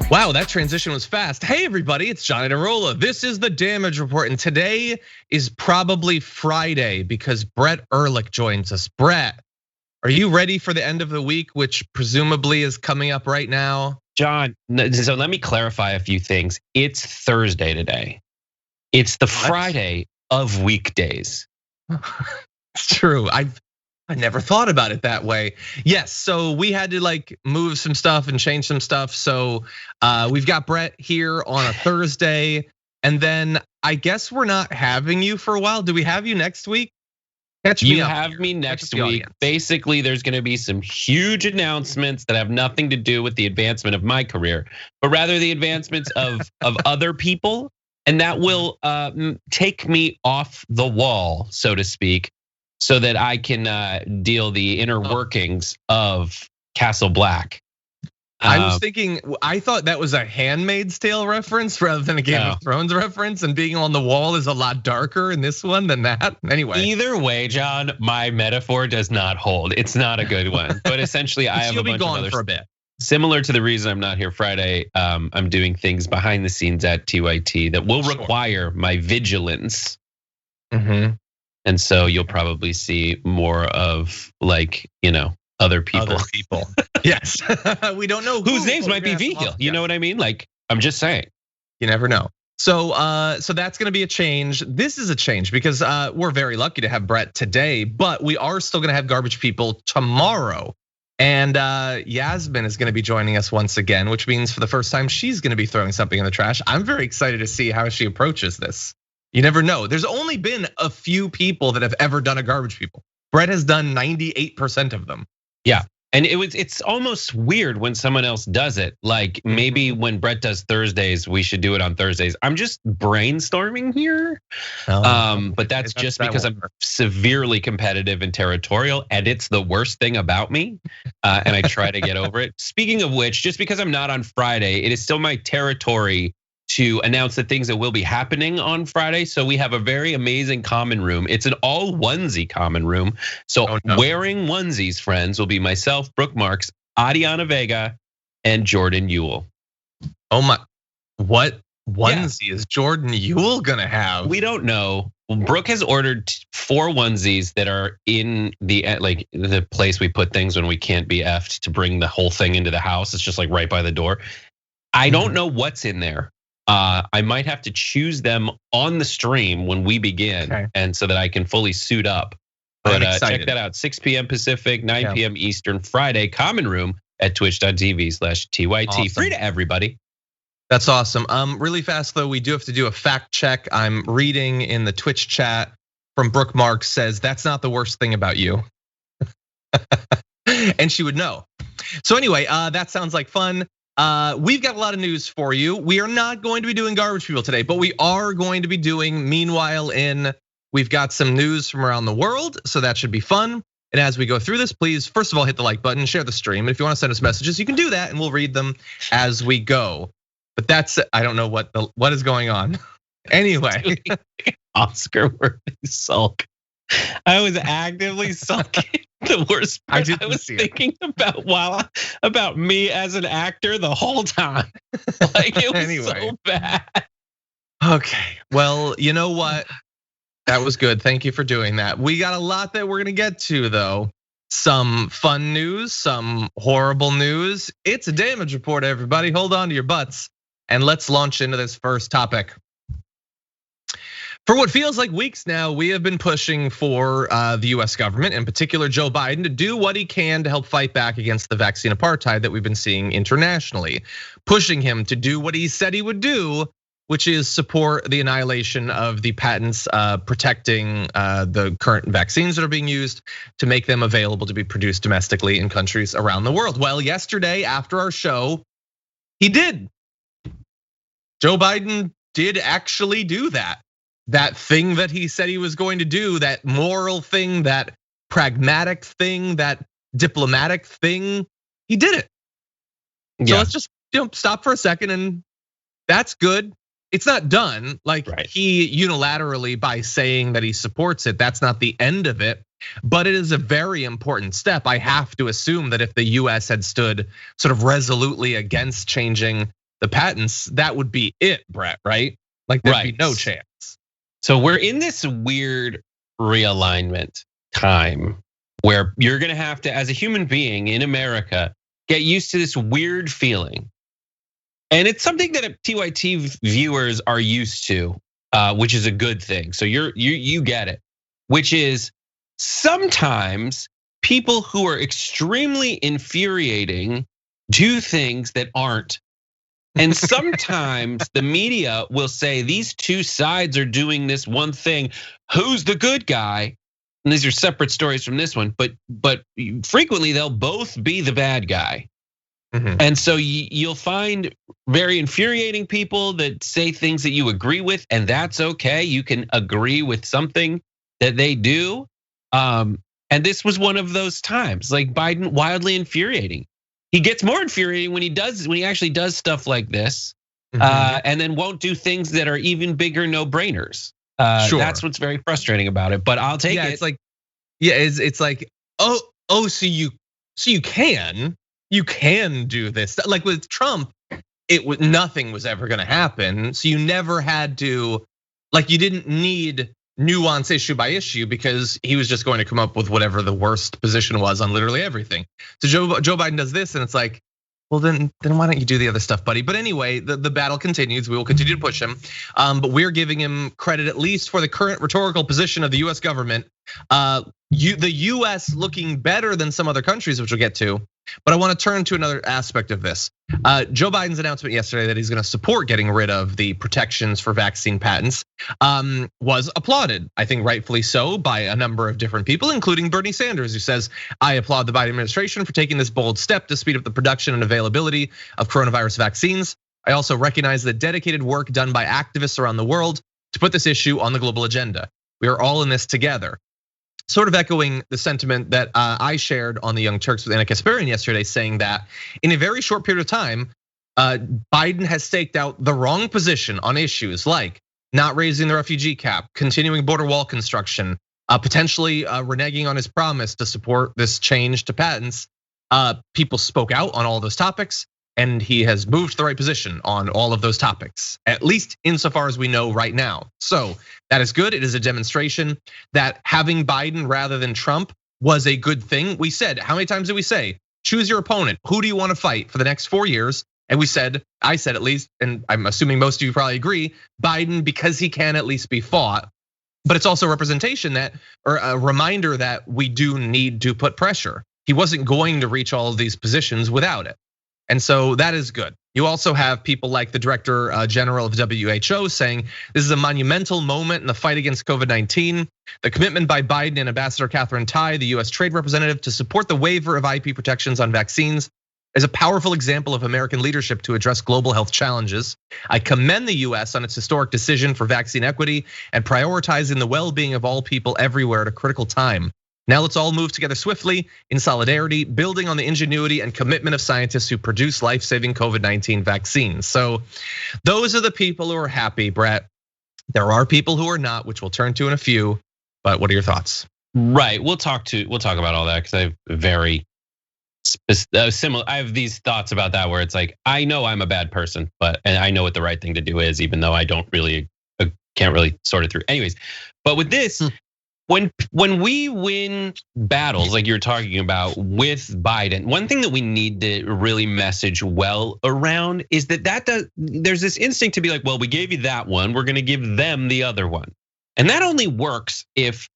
Wow, that transition was fast. Hey everybody, it's Johnny DeRola. This is the Damage Report, and today is probably Friday because Brett Erlich joins us. Brett, are you ready for the end of the week, which presumably is coming up right now? John, so let me clarify a few things. It's Thursday today. It's the Friday of weekdays. It's true. I never thought about it that way. Yes, so we had to move some stuff and change some stuff. So we've got Brett here on a Thursday, and then I guess we're not having you for a while. Do we have you next week? You have me next week. Basically, there's gonna be some huge announcements that have nothing to do with the advancement of my career, but rather the advancements of other people. And that will take me off the wall, so to speak, so that I can deal the inner workings of Castle Black. I was thinking, I thought that was a Handmaid's Tale reference rather than a Game of Thrones reference, and being on the wall is a lot darker in this one than that. Anyway. Either way, John, my metaphor does not hold. It's not a good one. But essentially, I have a bunch of other for a bit. Similar to the reason I'm not here Friday, I'm doing things behind the scenes at TYT that will require my vigilance. And so you'll probably see more of other people. Yes, we don't know whose names might be vehicle. You know what I mean? I'm just saying. You never know. So that's gonna be a change. This is a change because we're very lucky to have Brett today, but we are still gonna have Garbage People tomorrow. And Yasmin is gonna be joining us once again, which means for the first time, she's gonna be throwing something in the trash. I'm very excited to see how she approaches this. You never know. There's only been a few people that have ever done a Garbage People. Brett has done 98% of them. Yeah, and it's almost weird when someone else does it. Like maybe when Brett does Thursdays, we should do it on Thursdays. I'm just brainstorming here, but that's just because I'm severely competitive and territorial, and it's the worst thing about me. And I try to get over it. Speaking of which, just because I'm not on Friday, it is still my territory to announce the things that will be happening on Friday. So we have a very amazing common room. It's an all onesie common room. So wearing onesies, friends, will be myself, Brooke Marks, Adiana Vega, and Jordan Ewell. Oh my, what onesie is Jordan Ewell gonna have? We don't know. Brooke has ordered 4 onesies that are in the place we put things when we can't be effed to bring the whole thing into the house. It's just right by the door. I don't know what's in there. I might have to choose them on the stream when we begin, and so that I can fully suit up. But check that out, 6 p.m. Pacific, 9 p.m. Eastern, Friday, common room at twitch.tv/TYT. Awesome. Free to everybody. That's awesome. Really fast though, we do have to do a fact check. I'm reading in the Twitch chat from Brooke Marks says, that's not the worst thing about you. And she would know. So anyway, that sounds like fun. We've got a lot of news for you. We are not going to be doing Garbage People today, but we are going to be doing Meanwhile In. We've got some news from around the world, so that should be fun. And as we go through this, please, first of all, hit the like button, share the stream. And if you want to send us messages, you can do that and we'll read them as we go. But that's, I don't know what is going on. Anyway. Oscar-worthy sulk. I was actively sulking. The worst part, I was thinking about me as an actor the whole time. It was so bad. Okay, well, you know what? That was good. Thank you for doing that. We got a lot that we're gonna get to though. Some fun news, some horrible news. It's a Damage Report, everybody. Hold on to your butts and let's launch into this first topic. For what feels like weeks now, we have been pushing for the US government, in particular Joe Biden, to do what he can to help fight back against the vaccine apartheid that we've been seeing internationally. Pushing him to do what he said he would do, which is support the annihilation of the patents protecting the current vaccines that are being used to make them available to be produced domestically in countries around the world. Well, yesterday after our show, he did. Joe Biden did actually do that. That thing that he said he was going to do, that moral thing, that pragmatic thing, that diplomatic thing, he did it. So let's just stop for a second, and that's good. It's not done. He unilaterally, by saying that he supports it, that's not the end of it. But it is a very important step. I have to assume that if the US had stood sort of resolutely against changing the patents, that would be it, Brett, right? Like there'd be no chance. So we're in this weird realignment time where you're gonna have to, as a human being in America, get used to this weird feeling. And it's something that TYT viewers are used to, which is a good thing. So you get it, which is sometimes people who are extremely infuriating do things that aren't. And sometimes the media will say these two sides are doing this one thing. Who's the good guy? And these are separate stories from this one, but frequently they'll both be the bad guy. And so you'll find very infuriating people that say things that you agree with, and that's okay. You can agree with something that they do. And this was one of those times, like Biden, wildly infuriating. He gets more infuriating when he actually does stuff like this, and then won't do things that are even bigger no-brainers. Sure. That's what's very frustrating about it. But I'll take it. It's like, it's like, so you can do this. Like with Trump, nothing was ever gonna happen. So you never had to, like you didn't need nuance issue by issue because he was just going to come up with whatever the worst position was on literally everything. So Joe Biden does this and it's like, well then why don't you do the other stuff, buddy? But anyway, the battle continues. We will continue to push him, but we're giving him credit at least for the current rhetorical position of the US government. The US looking better than some other countries, which we'll get to. But I want to turn to another aspect of this. Joe Biden's announcement yesterday that he's going to support getting rid of the protections for vaccine patents was applauded. I think rightfully so by a number of different people, including Bernie Sanders, who says, I applaud the Biden administration for taking this bold step to speed up the production and availability of coronavirus vaccines. I also recognize the dedicated work done by activists around the world to put this issue on the global agenda. We are all in this together. Sort of echoing the sentiment that I shared on the Young Turks with Anna Kasparian yesterday, saying that in a very short period of time, Biden has staked out the wrong position on issues like not raising the refugee cap, continuing border wall construction, potentially reneging on his promise to support this change to patents. People spoke out on all those topics, and he has moved to the right position on all of those topics, at least insofar as we know right now. So that is good. It is a demonstration that having Biden rather than Trump was a good thing. We said, how many times did we say, choose your opponent? Who do you want to fight for the next 4 years? And I said at least, and I'm assuming most of you probably agree, Biden, because he can at least be fought. But it's also a representation that, or a reminder that we do need to put pressure. He wasn't going to reach all of these positions without it. And so that is good. You also have people like the Director General of WHO saying this is a monumental moment in the fight against COVID-19. The commitment by Biden and Ambassador Catherine Tai, the US Trade Representative, to support the waiver of IP protections on vaccines is a powerful example of American leadership to address global health challenges. I commend the US on its historic decision for vaccine equity and prioritizing the well-being of all people everywhere at a critical time. Now let's all move together swiftly in solidarity, building on the ingenuity and commitment of scientists who produce life-saving COVID-19 vaccines. So those are the people who are happy, Brett. There are people who are not, which we'll turn to in a few, but what are your thoughts? Right, we'll talk about all that because I have very similar. I have these thoughts about that where it's like, I know I'm a bad person, and I know what the right thing to do is, even though I can't really sort it through. Anyways, but with this, when we win battles like you're talking about with Biden, one thing that we need to really message well around is that there's this instinct to be like, well, we gave you that one, we're gonna give them the other one. And that only works if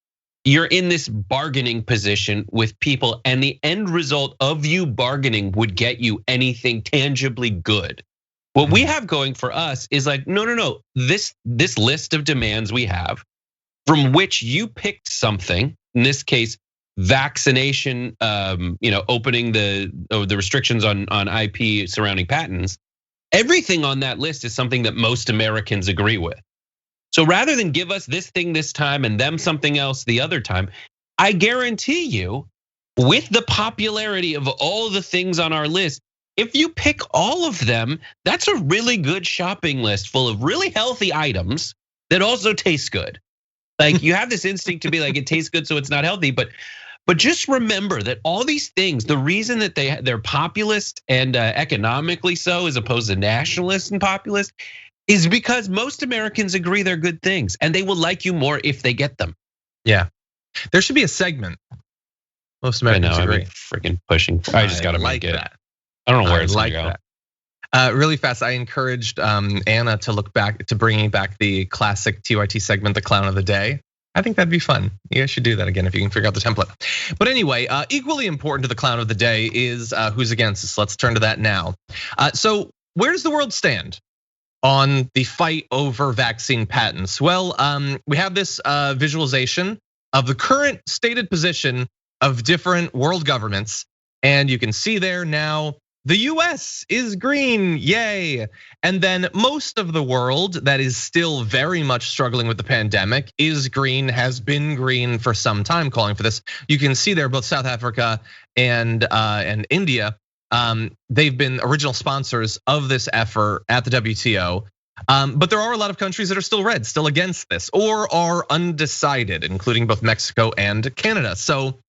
you're in this bargaining position with people and the end result of you bargaining would get you anything tangibly good. What we have going for us is like, no, this list of demands we have, from which you picked something, in this case, vaccination, opening the restrictions on IP surrounding patents. Everything on that list is something that most Americans agree with. So rather than give us this thing this time and them something else the other time, I guarantee you, with the popularity of all the things on our list, if you pick all of them, that's a really good shopping list full of really healthy items that also taste good. Like you have this instinct to be like, it tastes good, so it's not healthy. But But just remember that all these things, the reason that they're populist and economically so, as opposed to nationalist and populist, is because most Americans agree they're good things, and they will like you more if they get them. Yeah, there should be a segment. Most Americans agree. Freaking pushing. I just got to make it. That. I don't know where it's like that. Really fast, I encouraged Anna to look back to bringing back the classic TYT segment, the Clown of the Day. I think that'd be fun. You guys should do that again if you can figure out the template. But anyway, equally important to the Clown of the Day is who's against us. Let's turn to that now. So where does the world stand on the fight over vaccine patents? Well, we have this visualization of the current stated position of different world governments, and you can see there now the US is green, yay. And then most of the world that is still very much struggling with the pandemic is green, has been green for some time, calling for this. You can see there both South Africa and India, they've been original sponsors of this effort at the WTO. But there are a lot of countries that are still red, still against this, or are undecided, including both Mexico and Canada. So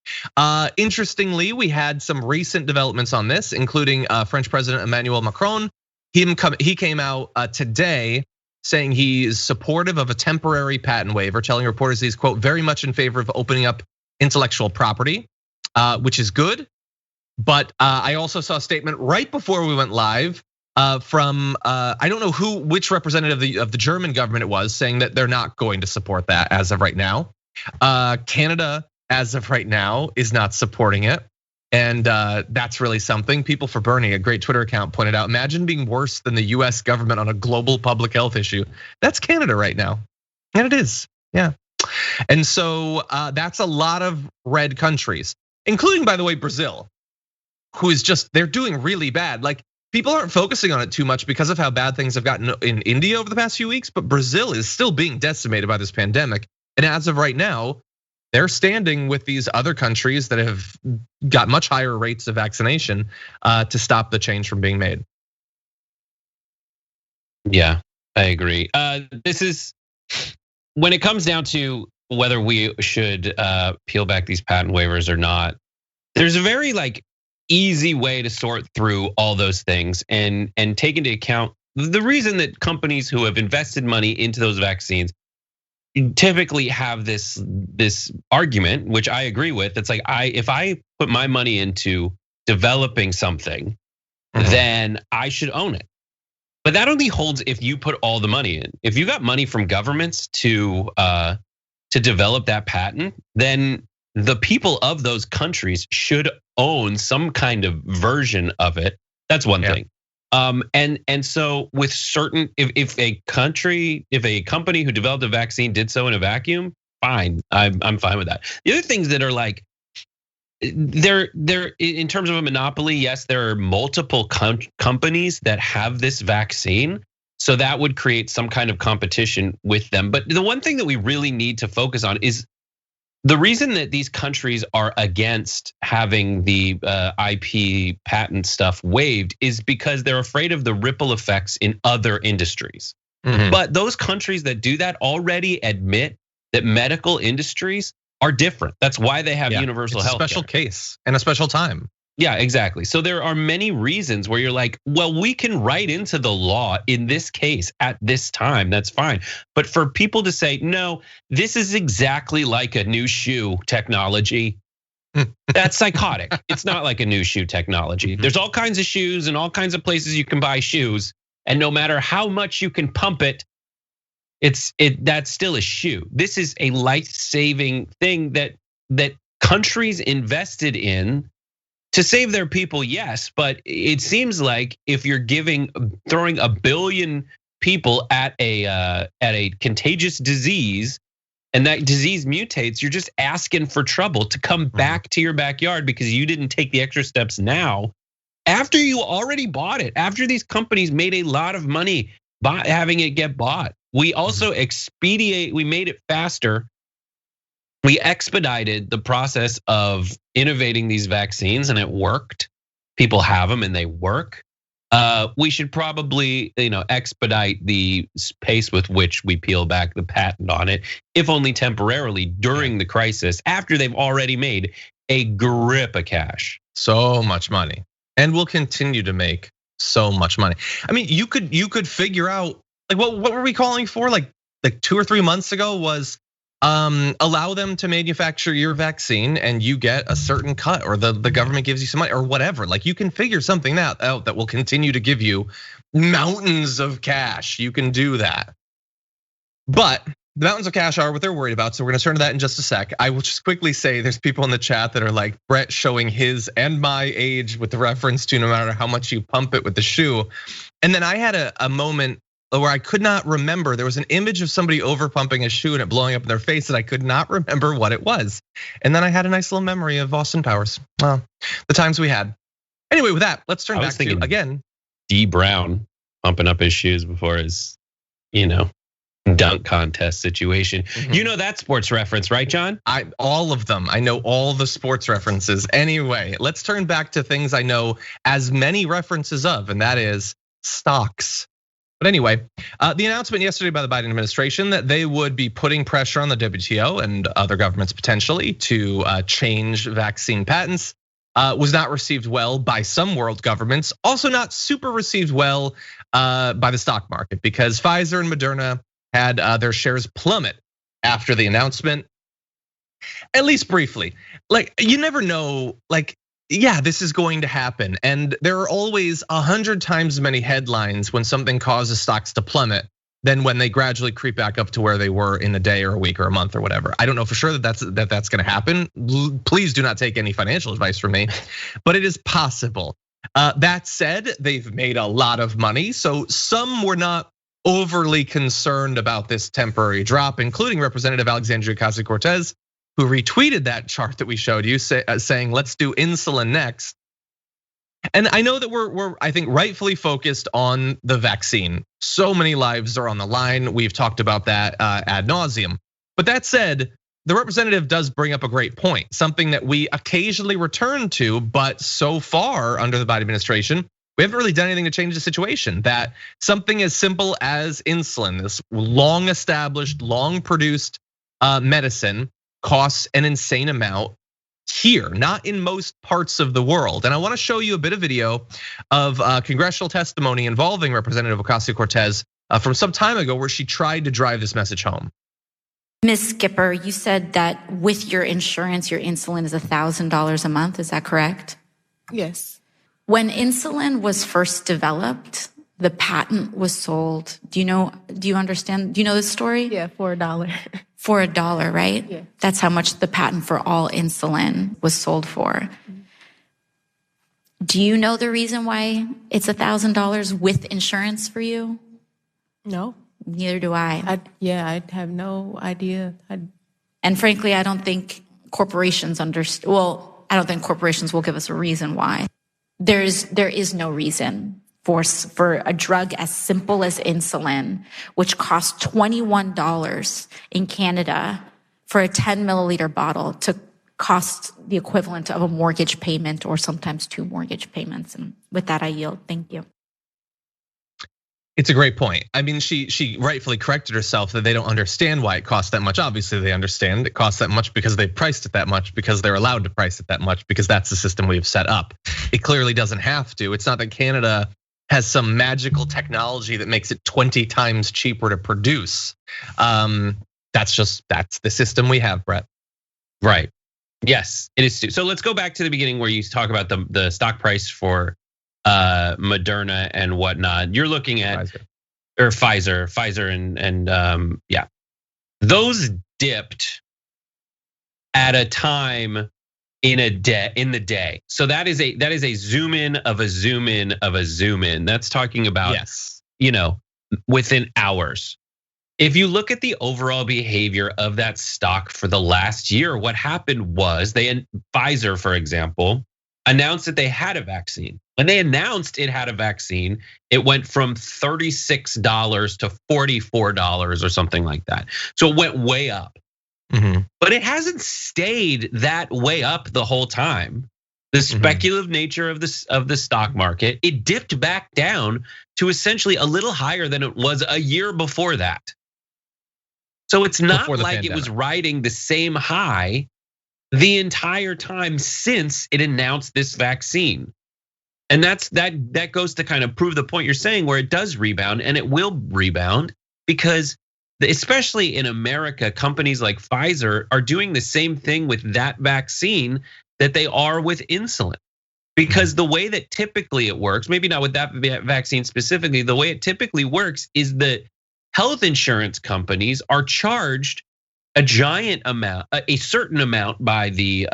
interestingly, we had some recent developments on this, including French President Emmanuel Macron. He came out today saying he is supportive of a temporary patent waiver, telling reporters he's, quote, very much in favor of opening up intellectual property, which is good. But I also saw a statement right before we went live from I don't know which representative of the German government it was, saying that they're not going to support that as of right now. Canada, as of right now, is not supporting it, and that's really something. People for Bernie, a great Twitter account, pointed out, imagine being worse than the US government on a global public health issue. That's Canada right now, and it is, yeah. And so that's a lot of red countries, including, by the way, Brazil, who is just, they're doing really bad. Like, people aren't focusing on it too much because of how bad things have gotten in India over the past few weeks, but Brazil is still being decimated by this pandemic. And as of right now, they're standing with these other countries that have got much higher rates of vaccination to stop the change from being made. Yeah, I agree. This is, when it comes down to whether we should peel back these patent waivers or not, there's a very easy way to sort through all those things and take into account the reason that companies who have invested money into those vaccines typically have this argument, which I agree with. It's like, if I put my money into developing something, then I should own it. But that only holds if you put all the money in. If you got money from governments to develop that patent, then the people of those countries should own some kind of version of it. That's one thing. And so with certain, if a company who developed a vaccine did so in a vacuum, fine, I'm fine with that. The other things that are like, they're in terms of a monopoly, yes, there are multiple companies that have this vaccine. So that would create some kind of competition with them. But the one thing that we really need to focus on is the reason that these countries are against having the IP patent stuff waived is because they're afraid of the ripple effects in other industries. But those countries that do that already admit that medical industries are different. That's why they have universal health. Special case and a special time. Yeah, exactly. So there are many reasons where you're like, well, we can write into the law in this case at this time, that's fine. But for people to say, no, this is exactly like a new shoe technology, that's psychotic. It's not like a new shoe technology. There's all kinds of shoes and all kinds of places you can buy shoes. And no matter how much you can pump it, that's still a shoe. This is a life-saving thing that countries invested in to save their people, yes, but it seems like if you're throwing 1 billion people at a contagious disease, and that disease mutates, you're just asking for trouble to come back to your backyard because you didn't take the extra steps now, after you already bought it, after these companies made a lot of money by having it get bought. We also we made it faster. We expedited the process of innovating these vaccines and it worked. People have them and they work. We should probably, expedite the pace with which we peel back the patent on it, if only temporarily during the crisis, after they've already made a grip of cash. So much money, and will continue to make so much money. I mean, you could figure out, like, what were we calling for? Like 2 or 3 months ago was allow them to manufacture your vaccine and you get a certain cut, or the government gives you some money or whatever. Like, you can figure something out that will continue to give you mountains of cash. You can do that. But the mountains of cash are what they're worried about. So we're gonna turn to that in just a sec. I will just quickly say there's people in the chat that are like, Brett showing his and my age with the reference to no matter how much you pump it with the shoe. And then I had a moment where I could not remember. There was an image of somebody over pumping a shoe and it blowing up in their face, and I could not remember what it was. And then I had a nice little memory of Austin Powers. Well, the times we had. Anyway, with that, let's turn back to again. D Brown pumping up his shoes before his, dunk contest situation. You know that sports reference, right, John? All of them. I know all the sports references. Anyway, let's turn back to things I know as many references of, and that is stocks. But anyway, the announcement yesterday by the Biden administration that they would be putting pressure on the WTO and other governments potentially to change vaccine patents was not received well by some world governments. Also not super received well by the stock market, because Pfizer and Moderna had their shares plummet after the announcement, at least briefly. Like, you never know, like, yeah, this is going to happen. And there are always 100 times as many headlines when something causes stocks to plummet than when they gradually creep back up to where they were in a day or a week or a month or whatever. I don't know for sure that that's gonna happen. Please do not take any financial advice from me, but it is possible. That said, they've made a lot of money, so some were not overly concerned about this temporary drop, including Representative Alexandria Ocasio-Cortez, who retweeted that chart that we showed you, saying, let's do insulin next. And I know that we're I think rightfully focused on the vaccine. So many lives are on the line. We've talked about that ad nauseum. But that said, the representative does bring up a great point, something that we occasionally return to, but so far under the Biden administration, we haven't really done anything to change the situation. That something as simple as insulin, this long established, long produced medicine, costs an insane amount here, not in most parts of the world. And I wanna show you a bit of video of congressional testimony involving Representative Ocasio-Cortez from some time ago, where she tried to drive this message home. Ms. Skipper, you said that with your insurance, your insulin is $1,000 a month, is that correct? Yes. When insulin was first developed, the patent was sold. Do you understand? Do you know the story? Yeah, for $1. For $1, right? Yeah. That's how much the patent for all insulin was sold for. Do you know the reason why it's $1,000 with insurance for you? No. Neither do I. I have no idea. And frankly, I don't think corporations understand. Well, I don't think corporations will give us a reason why. There is no reason for a drug as simple as insulin, which costs $21 in Canada for a 10 milliliter bottle, to cost the equivalent of a mortgage payment or sometimes 2 mortgage payments. And with that, I yield. Thank you. It's a great point. I mean, she rightfully corrected herself that they don't understand why it costs that much. Obviously, they understand it costs that much because they priced it that much, because they're allowed to price it that much, because that's the system we've set up. It clearly doesn't have to. It's not that Canada has some magical technology that makes it 20 times cheaper to produce. That's the system we have, Brett. Right. Yes, it is. So let's go back to the beginning where you talk about the stock price for Moderna and whatnot. You're looking at Pfizer and yeah, those dipped at a time in the day. So that is a zoom in of a zoom in of a zoom in. That's talking about, yes, within hours. If you look at the overall behavior of that stock for the last year, what happened was Pfizer, for example, announced that they had a vaccine. When they announced it had a vaccine, it went from $36 to $44 or something like that. So it went way up. But it hasn't stayed that way up the whole time. The speculative nature of the stock market, it dipped back down to essentially a little higher than it was a year before that. So it's not like it was riding the same high the entire time since it announced this vaccine. And that goes to kind of prove the point you're saying, where it does rebound, and it will rebound because especially in America, companies like Pfizer are doing the same thing with that vaccine that they are with insulin. Because the way that typically it works, maybe not with that vaccine specifically, the way it typically works is that health insurance companies are charged a giant amount, a certain amount by the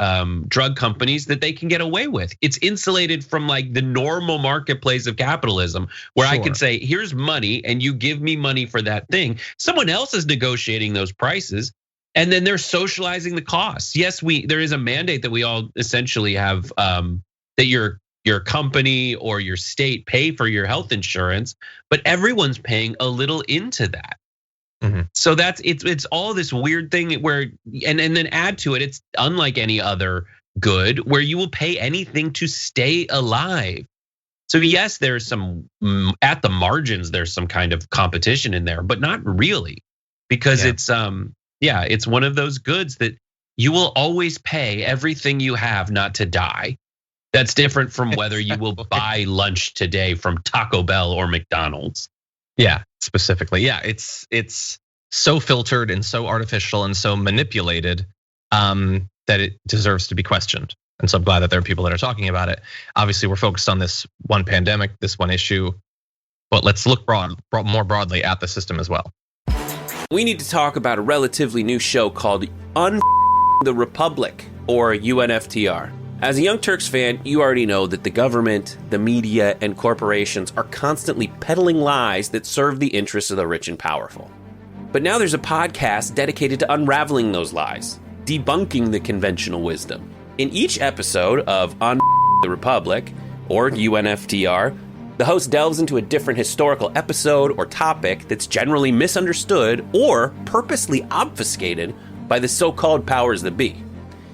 drug companies that they can get away with. It's insulated from like the normal marketplace of capitalism, where I can say, here's money and you give me money for that thing. Someone else is negotiating those prices, and then they're socializing the costs. Yes, there is a mandate that we all essentially have, that your company or your state pay for your health insurance, but everyone's paying a little into that. So it's all this weird thing where, and then add to it, it's unlike any other good where you will pay anything to stay alive. So yes, there's some, at the margins, there's some kind of competition in there, but not really, because it's it's one of those goods that you will always pay everything you have not to die. That's different from whether you will buy lunch today from Taco Bell or McDonald's. Yeah, specifically. Yeah, it's so filtered and so artificial and so manipulated that it deserves to be questioned. And so I'm glad that there are people that are talking about it. Obviously, we're focused on this one pandemic, this one issue, but let's look more broadly at the system as well. We need to talk about a relatively new show called the Republic, or UNFTR. As a Young Turks fan, you already know that the government, the media, and corporations are constantly peddling lies that serve the interests of the rich and powerful. But now there's a podcast dedicated to unraveling those lies, debunking the conventional wisdom. In each episode of the Republic, or UNFTR, the host delves into a different historical episode or topic that's generally misunderstood or purposely obfuscated by the so-called powers that be,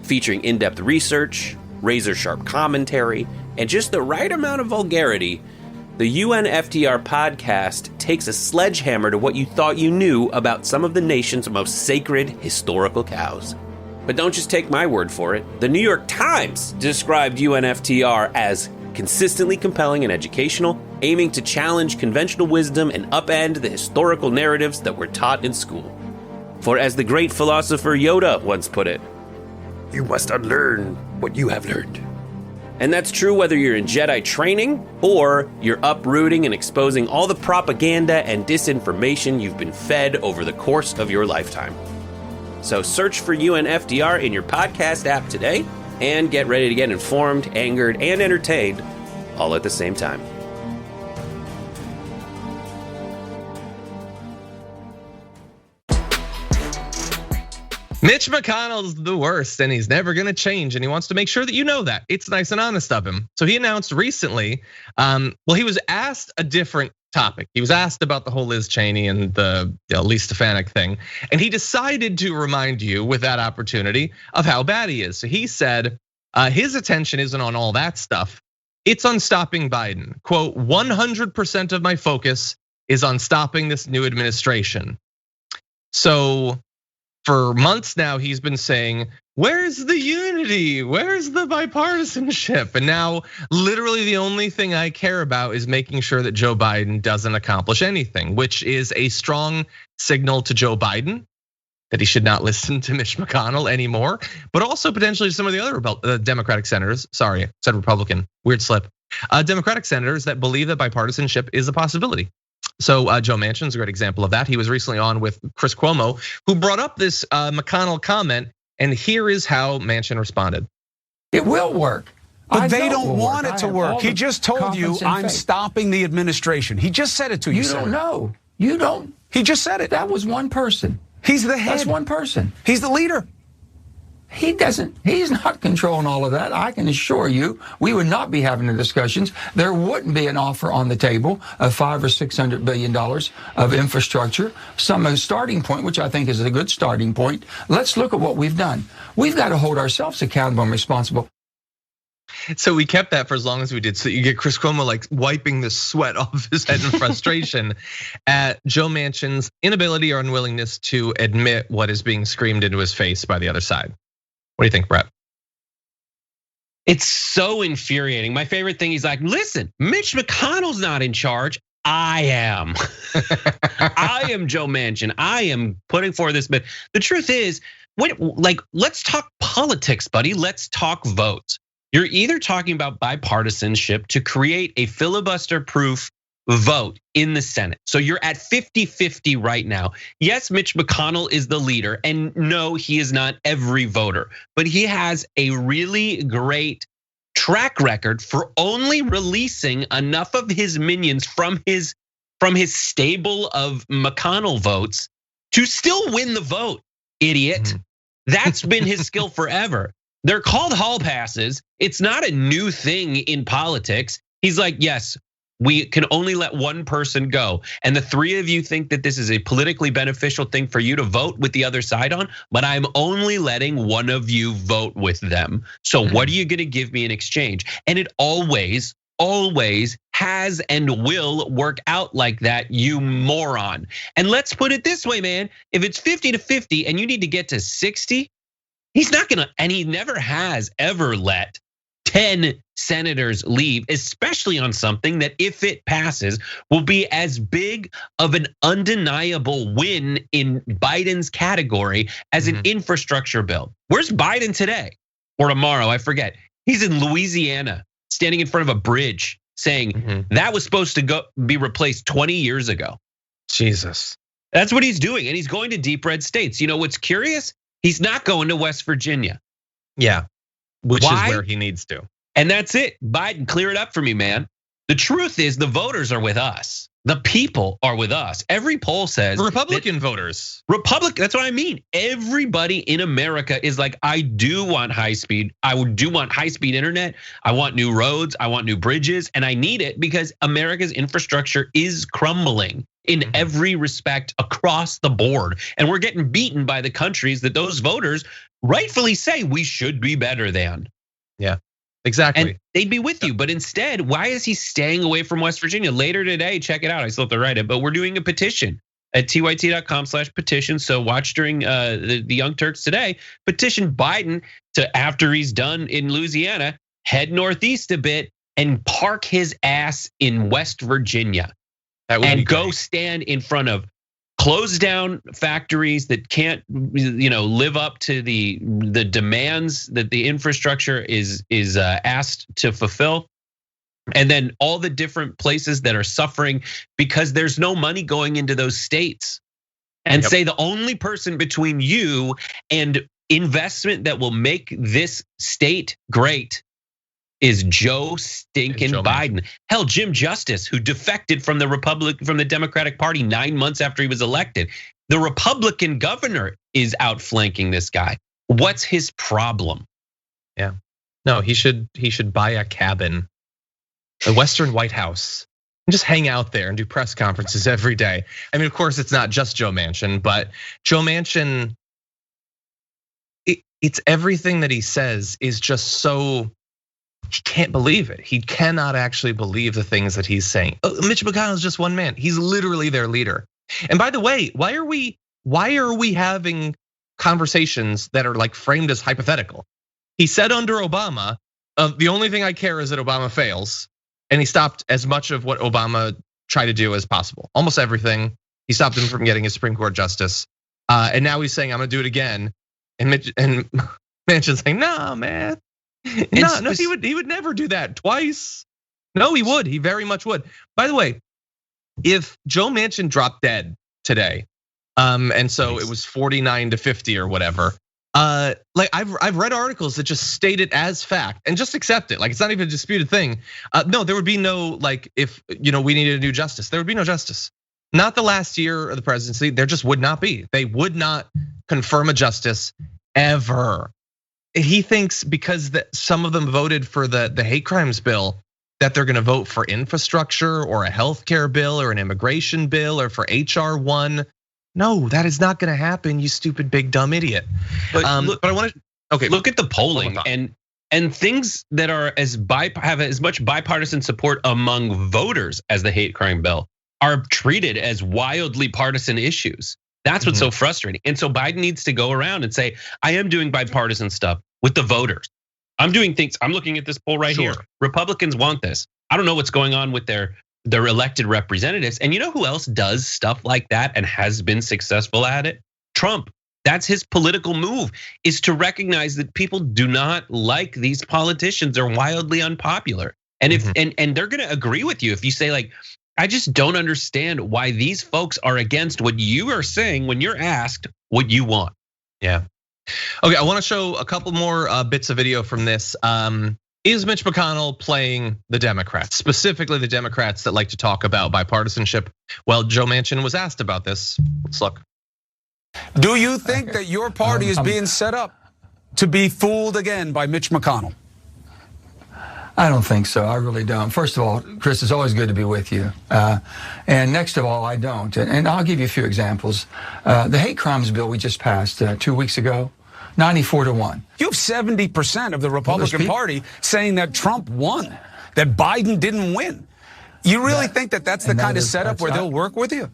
featuring in-depth research, razor-sharp commentary, and just the right amount of vulgarity. The UNFTR podcast takes a sledgehammer to what you thought you knew about some of the nation's most sacred historical cows. But don't just take my word for it. The New York Times described UNFTR as consistently compelling and educational, aiming to challenge conventional wisdom and upend the historical narratives that were taught in school. For as the great philosopher Yoda once put it, you must unlearn what you have learned. And that's true whether you're in Jedi training or you're uprooting and exposing all the propaganda and disinformation you've been fed over the course of your lifetime. So search for UNFTR in your podcast app today and get ready to get informed, angered, and entertained all at the same time. Mitch McConnell's the worst, and he's never gonna change, and he wants to make sure that you know that. It's nice and honest of him. So he announced recently, he was asked a different topic. He was asked about the whole Liz Cheney and the Lee Stefanik thing, and he decided to remind you with that opportunity of how bad he is. So he said his attention isn't on all that stuff. It's on stopping Biden. Quote, 100% of my focus is on stopping this new administration. So for months now, he's been saying, where's the unity? Where's the bipartisanship? And now literally the only thing I care about is making sure that Joe Biden doesn't accomplish anything, which is a strong signal to Joe Biden that he should not listen to Mitch McConnell anymore, but also potentially some of the other Democratic senators, sorry, said Republican, weird slip. Democratic senators that believe that bipartisanship is a possibility. So Joe Manchin's a great example of that. He was recently on with Chris Cuomo, who brought up this McConnell comment, and here is how Manchin responded. It will work. But they don't want it to work. He just told you, I'm stopping the administration. He just said it to you. You don't know. You don't. He just said it. That was one person. He's the head. That's one person. He's the leader. He's not controlling all of that. I can assure you, we would not be having the discussions. There wouldn't be an offer on the table of $500 or $600 billion of infrastructure. A starting point, which I think is a good starting point. Let's look at what we've done. We've got to hold ourselves accountable and responsible. So we kept that for as long as we did. So you get Chris Cuomo like wiping the sweat off his head in frustration at Joe Manchin's inability or unwillingness to admit what is being screamed into his face by the other side. What do you think, Brett? It's so infuriating. My favorite thing, he's like, listen, Mitch McConnell's not in charge. I am. I am Joe Manchin. I am putting forward this bid. The truth is, let's talk politics, buddy. Let's talk votes. You're either talking about bipartisanship to create a filibuster-proof vote in the Senate. So you're at 50-50 right now. Yes, Mitch McConnell is the leader, and no, he is not every voter, but he has a really great track record for only releasing enough of his minions from his stable of McConnell votes to still win the vote, idiot. That's been his skill forever. They're called hall passes. It's not a new thing in politics. He's like, yes, we can only let one person go. And the three of you think that this is a politically beneficial thing for you to vote with the other side on, but I'm only letting one of you vote with them. So what are you gonna give me in exchange? And it always has and will work out like that, you moron. And let's put it this way, man, if it's 50-50 and you need to get to 60, he's not gonna, and he never has ever let 10 senators leave, especially on something that, if it passes, will be as big of an undeniable win in Biden's category as an infrastructure bill. Where's Biden today or tomorrow? I forget. He's in Louisiana, standing in front of a bridge saying that was supposed to be replaced 20 years ago. Jesus. That's what he's doing. And he's going to deep red states. You know what's curious? He's not going to West Virginia. Yeah. Which is where he needs to. And that's it. Biden, clear it up for me, man. The truth is the voters are with us. The people are with us. Every poll says Republican voters. That's what I mean. Everybody in America is like, I do want high speed. I do want high speed internet. I want new roads. I want new bridges. And I need it because America's infrastructure is crumbling in every respect across the board. And we're getting beaten by the countries that those voters rightfully say we should be better than. Yeah. Exactly. And they'd be with you, but instead, why is he staying away from West Virginia? Later today, check it out. I still have to write it, but we're doing a petition at tyt.com/petition. So watch during the Young Turks today. Petition Biden to, after he's done in Louisiana, head northeast a bit and park his ass in West Virginia. And go stand in front of closed down factories that can't, live up to the demands that the infrastructure is asked to fulfill. And then all the different places that are suffering because there's no money going into those states. And say the only person between you and investment that will make this state great is Joe stinking Biden. Hell, Jim Justice, who defected from the Democratic Party 9 months after he was elected. The Republican governor is outflanking this guy. What's his problem? Yeah, no, he should buy a cabin, the Western White House, and just hang out there and do press conferences every day. I mean, of course, it's not just Joe Manchin, but Joe Manchin, it's everything that he says is just so. He can't believe it. He cannot actually believe the things that he's saying. Mitch McConnell is just one man. He's literally their leader. And by the way, why are we having conversations that are like framed as hypothetical? He said under Obama, the only thing I care is that Obama fails. And he stopped as much of what Obama tried to do as possible. Almost everything. He stopped him from getting his Supreme Court justice. And now he's saying, I'm gonna do it again. And Manchin's saying, no, man. No, he would never do that twice. No, he would. He very much would. By the way, if Joe Manchin dropped dead today, and so it was 49-50 or whatever, like I've read articles that just state it as fact and just accept it. Like it's not even a disputed thing. No, there would be no like if we needed a new justice. There would be no justice. Not the last year of the presidency. There just would not be. They would not confirm a justice ever. He thinks because some of them voted for the hate crimes bill that they're gonna vote for infrastructure or a healthcare bill or an immigration bill or for HR 1. No, that is not gonna happen, you stupid big dumb idiot. But I want to look at the polling and things that are have as much bipartisan support among voters as the hate crime bill are treated as wildly partisan issues. That's what's so frustrating. And so Biden needs to go around and say, I am doing bipartisan stuff with the voters. I'm doing things, I'm looking at this poll right here. Republicans want this. I don't know what's going on with their elected representatives. And you know who else does stuff like that and has been successful at it? Trump. That's his political move, is to recognize that people do not like these politicians. They're wildly unpopular. And if and they're gonna agree with you if you say, like, I just don't understand why these folks are against what you are saying when you're asked what you want. Yeah. Okay, I want to show a couple more bits of video from this. Is Mitch McConnell playing the Democrats, specifically the Democrats that like to talk about bipartisanship? Well, Joe Manchin was asked about this. Let's look. Do you think that your party is being set up to be fooled again by Mitch McConnell? I don't think so. I really don't. First of all, Chris, it's always good to be with you. And next of all, I don't. And I'll give you a few examples. The hate crimes bill we just passed 2 weeks ago, 94-1. You have 70% of the Republican Party saying that Trump won, that Biden didn't win. You really think that that's the kind of setup where they'll work with you?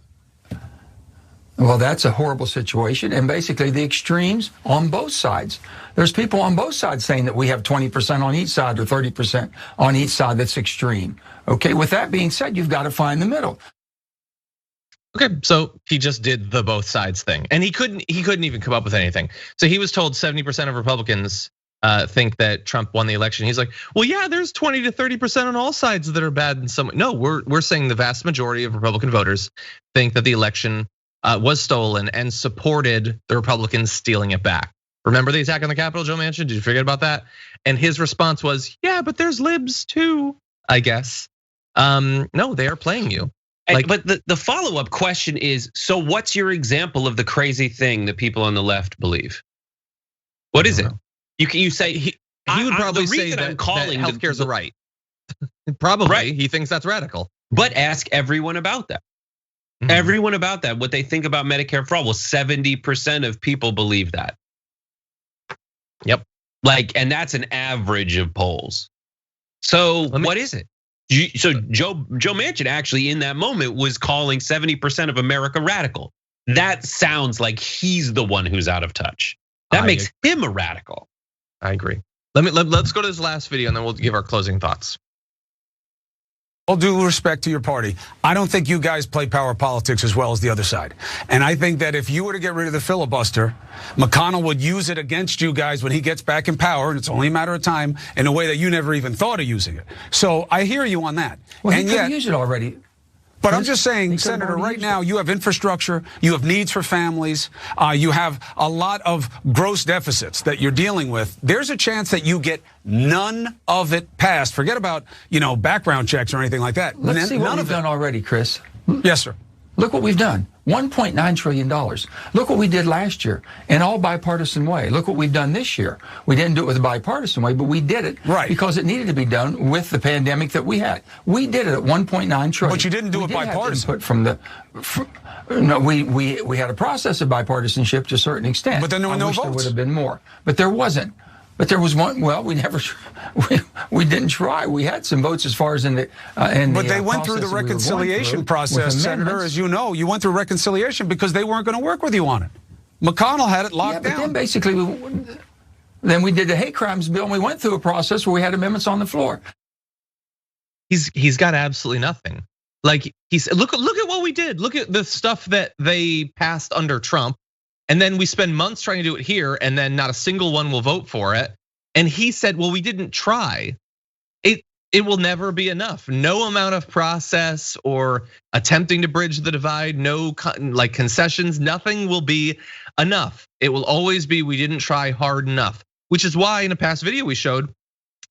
Well, that's a horrible situation. And basically the extremes on both sides. There's people on both sides saying that we have 20% on each side or 30% on each side. That's extreme. Okay, with that being said, you've got to find the middle. Okay, so he just did the both sides thing, and he couldn't even come up with anything. So he was told 70% of Republicans think that Trump won the election. He's like, well, yeah, there's 20 to 30% on all sides that are bad in some way. No, we're saying the vast majority of Republican voters think that the election was stolen and supported the Republicans stealing it back. Remember the attack on the Capitol, Joe Manchin? Did you forget about that? And his response was, yeah, but there's libs too, I guess. No, they are playing you. Like, but the follow-up question is, so what's your example of the crazy thing that people on the left believe? What is it? You say he would probably say that healthcare is a right. Probably, right. He thinks that's radical. But ask everyone about that. Everyone about that, what they think about Medicare for all. Well, 70% of people believe that. Yep. Like, and that's an average of polls. So what is it? So Joe Manchin actually in that moment was calling 70% of America radical. That sounds like he's the one who's out of touch. That makes him a radical. I agree. Let's go to this last video and then we'll give our closing thoughts. All due respect to your party, I don't think you guys play power politics as well as the other side. And I think that if you were to get rid of the filibuster, McConnell would use it against you guys when he gets back in power, and it's only a matter of time, in a way that you never even thought of using it. So I hear you on that. Well, he could use it already. But I'm just saying, Senator, right now you have infrastructure, you have needs for families, you have a lot of gross deficits that you're dealing with. There's a chance that you get none of it passed. Forget about, background checks or anything like that. Let's see what we've done already, Chris. Yes, sir. Look what we've done. $1.9 trillion. Look what we did last year in all bipartisan way. Look what we've done this year. We didn't do it with a bipartisan way, but we did it because it needed to be done with the pandemic that we had. We did it at $1.9 trillion. But you didn't do it bipartisan. No, we had a process of bipartisanship to a certain extent. But then there were no votes. There would have been more, but there wasn't. But there was one. Well, we didn't try. We had some votes as far as in the. But they went through the reconciliation process, Senator. As you know, you went through reconciliation because they weren't going to work with you on it. McConnell had it locked down. But then basically, then we did the hate crimes bill, and we went through a process where we had amendments on the floor. He's got absolutely nothing. Like look at what we did. Look at the stuff that they passed under Trump. And then we spend months trying to do it here, and then not a single one will vote for it. And he said, well, we didn't try. It will never be enough. No amount of process or attempting to bridge the divide, no concessions, nothing will be enough. It will always be, we didn't try hard enough, which is why in a past video we showed,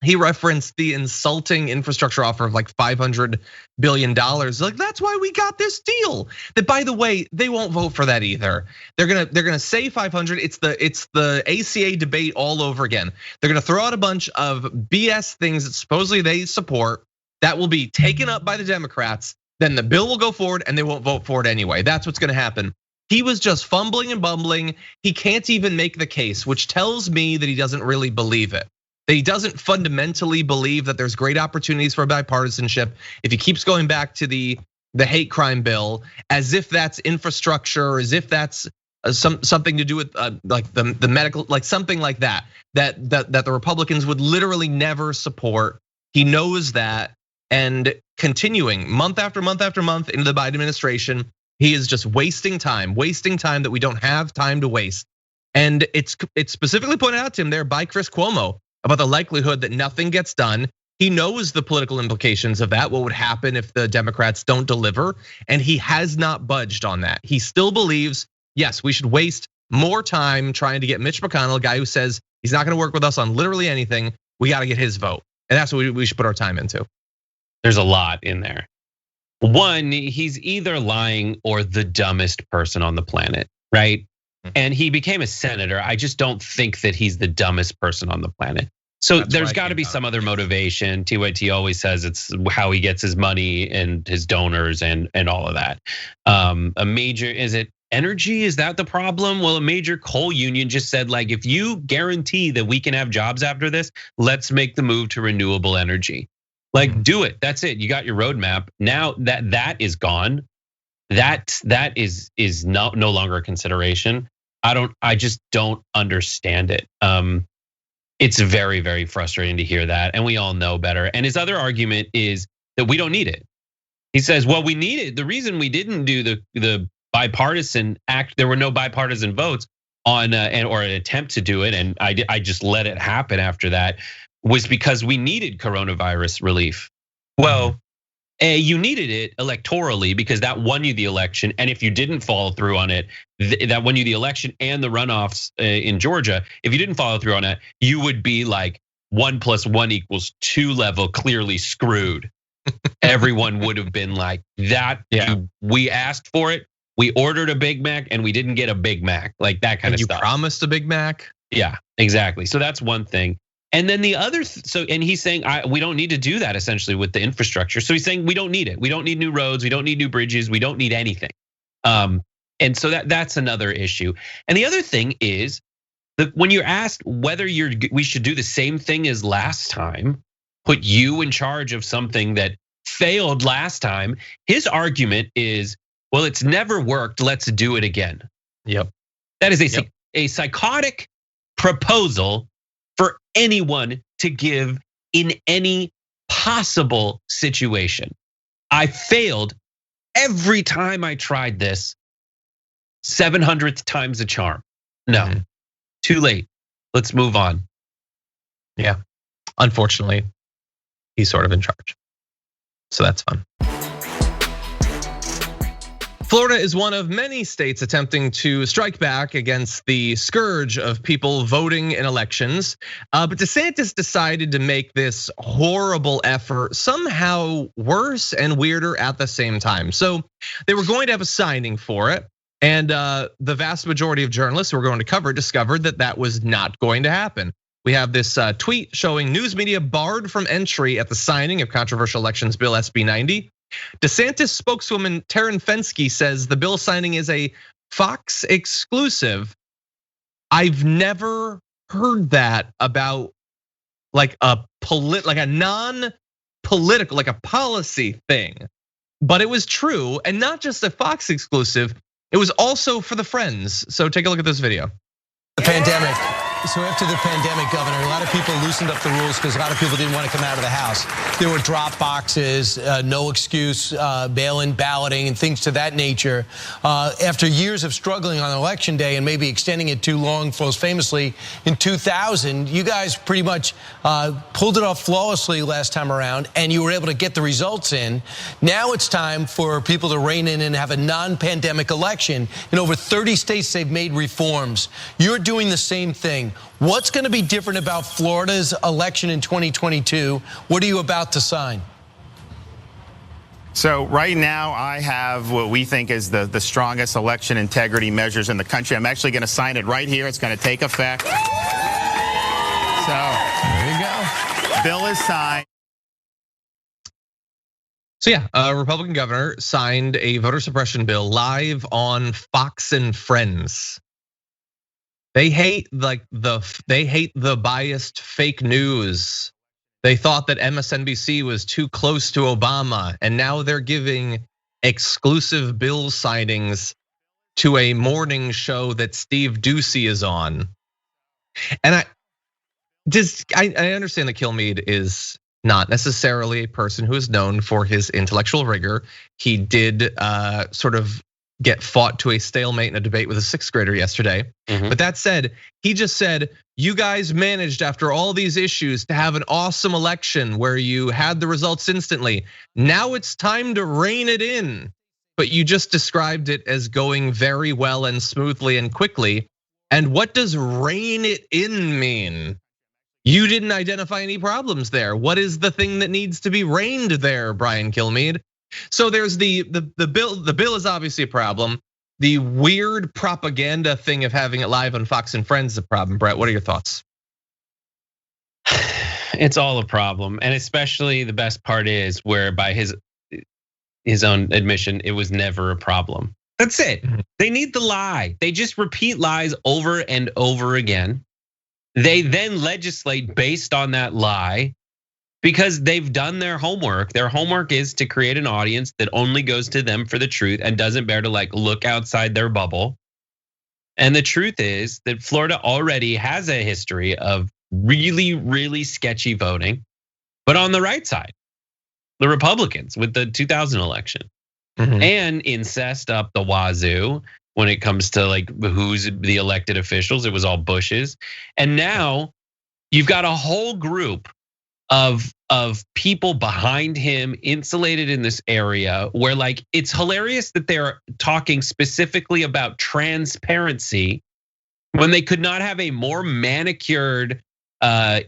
he referenced the insulting infrastructure offer of like $500 billion. Like, that's why we got this deal. That, by the way, they won't vote for that either. They're gonna say 500. It's the ACA debate all over again. They're gonna throw out a bunch of BS things that supposedly they support that will be taken up by the Democrats. Then the bill will go forward and they won't vote for it anyway. That's what's gonna happen. He was just fumbling and bumbling. He can't even make the case, which tells me that he doesn't really believe it. That he doesn't fundamentally believe that there's great opportunities for bipartisanship. If he keeps going back to the the hate crime bill, as if that's infrastructure, as if that's something to do with like the medical, like something like that the Republicans would literally never support. He knows that, and continuing month after month after month into the Biden administration, he is just wasting time that we don't have time to waste. And it's specifically pointed out to him there by Chris Cuomo about the likelihood that nothing gets done. He knows the political implications of that, what would happen if the Democrats don't deliver, and he has not budged on that. He still believes, yes, we should waste more time trying to get Mitch McConnell, a guy who says he's not gonna work with us on literally anything. We gotta get his vote, and that's what we should put our time into. There's a lot in there. One, he's either lying or the dumbest person on the planet, right? And he became a senator. I just don't think that he's the dumbest person on the planet. So there's got to be some other motivation. TYT always says it's how he gets his money and his donors and all of that. A major, is it energy? Is that the problem? Well, a major coal union just said, like, if you guarantee that we can have jobs after this, let's make the move to renewable energy. Like, do it. That's it. You got your roadmap. Now that is gone, that is no longer a consideration. I just don't understand it. It's very, very frustrating to hear that, and we all know better. And his other argument is that we don't need it. He says, well, we need it. The reason we didn't do the bipartisan act, there were no bipartisan votes on or an attempt to do it, and I just let it happen after that, was because we needed coronavirus relief. Well, you needed it electorally because that won you the election. And if you didn't follow through on it, that won you the election and the runoffs in Georgia. If you didn't follow through on it, you would be like 1 + 1 = 2 level, clearly screwed. Everyone would have been like that. Yeah. We asked for it. We ordered a Big Mac and we didn't get a Big Mac, like that kind of stuff. You promised a Big Mac? Yeah, exactly. So that's one thing. And then the other, and he's saying we don't need to do that essentially with the infrastructure. So he's saying we don't need it. We don't need new roads. We don't need new bridges. We don't need anything. And so that's another issue. And the other thing is that when you're asked whether we should do the same thing as last time, put you in charge of something that failed last time, his argument is, well, it's never worked. Let's do it again. Yep. That is a psychotic proposal for anyone to give in any possible situation. I failed every time I tried this, 700th time's a charm. No, too late. Let's move on. Yeah, unfortunately, he's sort of in charge. So that's fun. Florida is one of many states attempting to strike back against the scourge of people voting in elections. But DeSantis decided to make this horrible effort somehow worse and weirder at the same time. So they were going to have a signing for it. And the vast majority of journalists who were going to cover it discovered that that was not going to happen. We have this tweet showing news media barred from entry at the signing of controversial elections bill SB 90. DeSantis spokeswoman Taryn Fenske says the bill signing is a Fox exclusive. I've never heard that about like a non-political, like a policy thing. But it was true, and not just a Fox exclusive, it was also for the Friends. So take a look at this video. The pandemic. So after the pandemic, Governor, a lot of people loosened up the rules because a lot of people didn't want to come out of the house. There were drop boxes, no excuse, mail-in balloting and things to that nature. After years of struggling on election day and maybe extending it too long, most famously in 2000, you guys pretty much pulled it off flawlessly last time around, and you were able to get the results in. Now it's time for people to rein in and have a non-pandemic election. In over 30 states, they've made reforms. You're doing the same thing. What's going to be different about Florida's election in 2022? What are you about to sign? So right now I have what we think is the strongest election integrity measures in the country. I'm actually going to sign it right here. It's going to take effect. So there you go. Bill is signed. So yeah, a Republican governor signed a voter suppression bill live on Fox and Friends. They hate the biased fake news. They thought that MSNBC was too close to Obama, and now they're giving exclusive bill signings to a morning show that Steve Doocy is on. And I understand that Kilmeade is not necessarily a person who is known for his intellectual rigor. He did sort of get fought to a stalemate in a debate with a 6th grader yesterday. But that said, he just said, you guys managed after all these issues to have an awesome election where you had the results instantly. Now it's time to rein it in. But you just described it as going very well and smoothly and quickly. And what does rein it in mean? You didn't identify any problems there. What is the thing that needs to be reined there, Brian Kilmeade? So there's the bill. The bill is obviously a problem. The weird propaganda thing of having it live on Fox and Friends is a problem. Brett, what are your thoughts? It's all a problem, and especially the best part is where by his own admission, it was never a problem. That's it. They need the lie. They just repeat lies over and over again. They then legislate based on that lie because they've done their homework. Their homework is to create an audience that only goes to them for the truth and doesn't bear to like look outside their bubble. And the truth is that Florida already has a history of really, really sketchy voting, but on the right side, the Republicans with the 2000 election. And incest up the wazoo when it comes to like who's the elected officials. It was all Bush's. And now you've got a whole group of people behind him insulated in this area where like it's hilarious that they're talking specifically about transparency when they could not have a more manicured,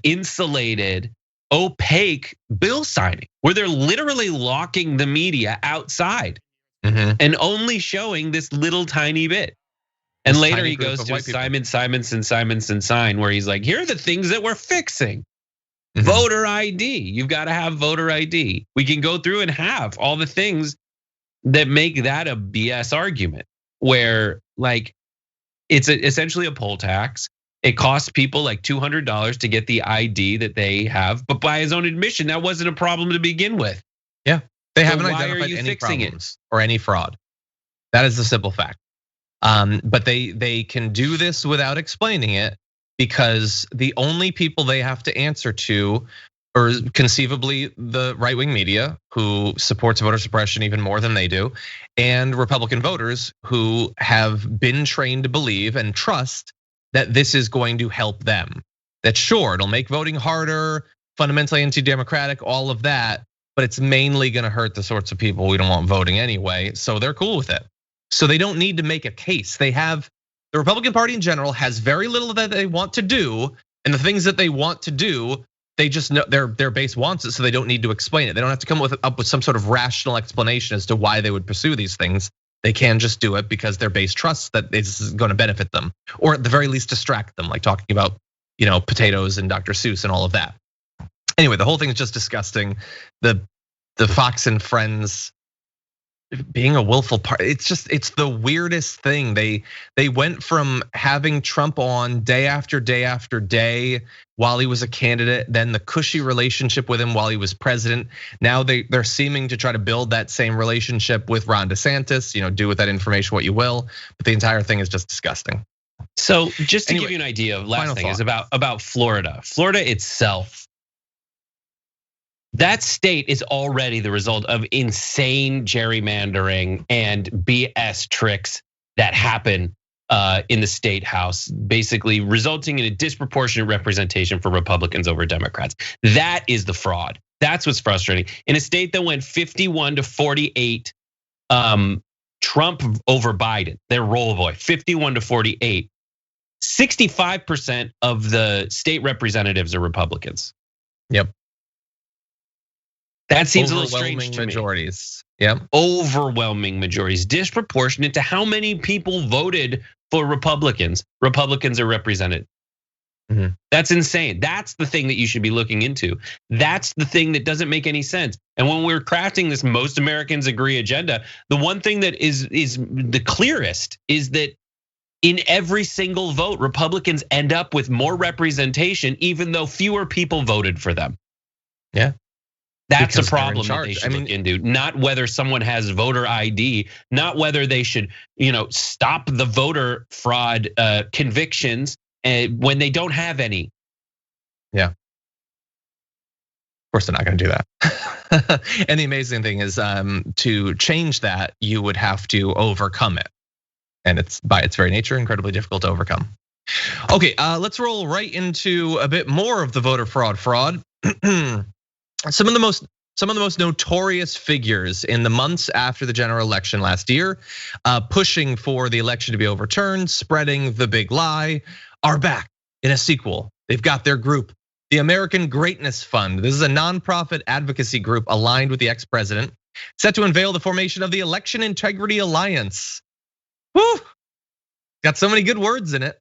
insulated, opaque bill signing where they're literally locking the media outside and only showing this little tiny bit. And this later he goes to Simonson sign where he's like, here are the things that we're fixing. Voter ID, you've got to have voter ID. We can go through and have all the things that make that a BS argument where like it's essentially a poll tax. It costs people like $200 to get the ID that they have, but by his own admission, that wasn't a problem to begin with. Yeah, they haven't identified any problems or any fraud. That is the simple fact. But they can do this without explaining it because the only people they have to answer to are conceivably the right-wing media who supports voter suppression even more than they do, and Republican voters who have been trained to believe and trust that this is going to help them. That sure, it'll make voting harder, fundamentally anti-democratic, all of that, but it's mainly gonna hurt the sorts of people we don't want voting anyway, so they're cool with it. So they don't need to make a case. They have, the Republican Party in general has very little that they want to do, and the things that they want to do, they just know their base wants it, so they don't need to explain it. They don't have to come up with some sort of rational explanation as to why they would pursue these things. They can just do it because their base trusts that this is going to benefit them, or at the very least distract them, like talking about, potatoes and Dr. Seuss and all of that. Anyway, the whole thing is just disgusting. The Fox and Friends being a willful part, it's the weirdest thing. They went from having Trump on day after day after day while he was a candidate, then the cushy relationship with him while he was president. Now they're seeming to try to build that same relationship with Ron DeSantis. Do with that information what you will, but the entire thing is just disgusting. So just to give you an idea, last thing is about Florida. Florida itself. That state is already the result of insane gerrymandering and BS tricks that happen in the state house, basically resulting in a disproportionate representation for Republicans over Democrats. That is the fraud. That's what's frustrating. In a state that went 51 to 48, Trump over Biden, their roll boy, 51 to 48. 65% of the state representatives are Republicans. Yep. That seems a little strange to majorities. Me. Yeah. Overwhelming majorities, disproportionate to how many people voted for Republicans. Republicans are represented. That's insane. That's the thing that you should be looking into. That's the thing that doesn't make any sense. And when we're crafting this most Americans agree agenda, the one thing that is the clearest is that in every single vote, Republicans end up with more representation, even though fewer people voted for them. Yeah. That's a Because they're in problem that charge. they should look into. Not whether someone has voter ID, not whether they should, stop the voter fraud convictions when they don't have any. Yeah. Of course, they're not going to do that. And the amazing thing is, to change that, you would have to overcome it, and it's by its very nature incredibly difficult to overcome. Okay, let's roll right into a bit more of the voter fraud. Some of the most notorious figures in the months after the general election last year, pushing for the election to be overturned, spreading the big lie, are back in a sequel. They've got their group, the American Greatness Fund. This is a nonprofit advocacy group aligned with the ex-president, set to unveil the formation of the Election Integrity Alliance. Woo! Got so many good words in it.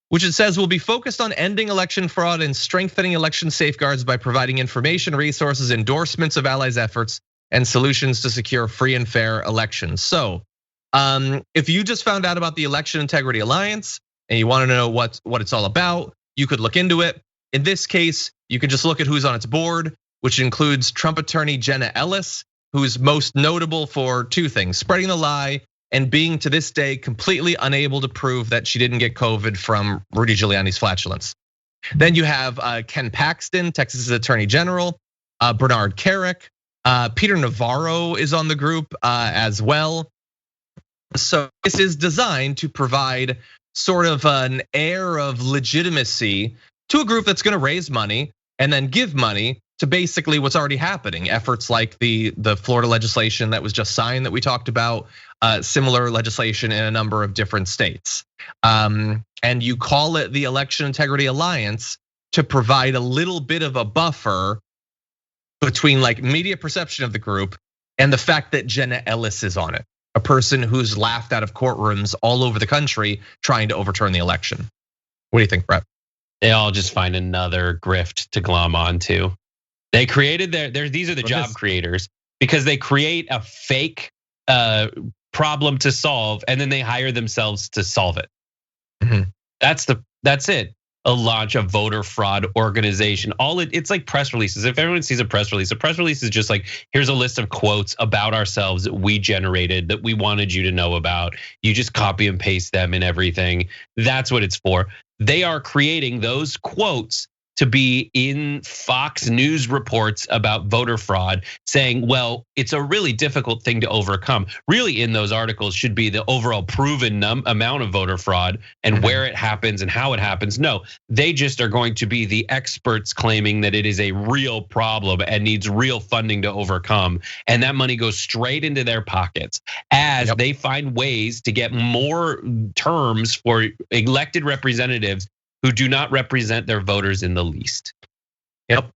Which it says will be focused on ending election fraud and strengthening election safeguards by providing information, resources, endorsements of allies' efforts, and solutions to secure free and fair elections. So, if you just found out about the Election Integrity Alliance and you want to know what it's all about, you could look into it. In this case, you can just look at who's on its board, which includes Trump attorney Jenna Ellis, who's most notable for two things: spreading the lie and being to this day completely unable to prove that she didn't get COVID from Rudy Giuliani's flatulence. Then you have Ken Paxton, Texas's attorney general, Bernard Carrick, Peter Navarro is on the group as well. So this is designed to provide sort of an air of legitimacy to a group that's gonna raise money and then give money to basically what's already happening. Efforts like the Florida legislation that was just signed that we talked about, similar legislation in a number of different states. And you call it the Election Integrity Alliance to provide a little bit of a buffer between like media perception of the group and the fact that Jenna Ellis is on it, a person who's laughed out of courtrooms all over the country trying to overturn the election. What do you think, Brett? They all just find another grift to glom onto. They created these are the job creators, because they create a fake problem to solve and then they hire themselves to solve it. That's it. A launch a voter fraud organization. It's like press releases. If everyone sees a press release is just like, here's a list of quotes about ourselves that we generated that we wanted you to know about. You just copy and paste them and everything. That's what it's for. They are creating those quotes to be in Fox News reports about voter fraud, saying, well, it's a really difficult thing to overcome. Really, in those articles should be the overall proven amount of voter fraud and where it happens and how it happens. No, they just are going to be the experts claiming that it is a real problem and needs real funding to overcome. And that money goes straight into their pockets as they find ways to get more terms for elected representatives who do not represent their voters in the least. Yep.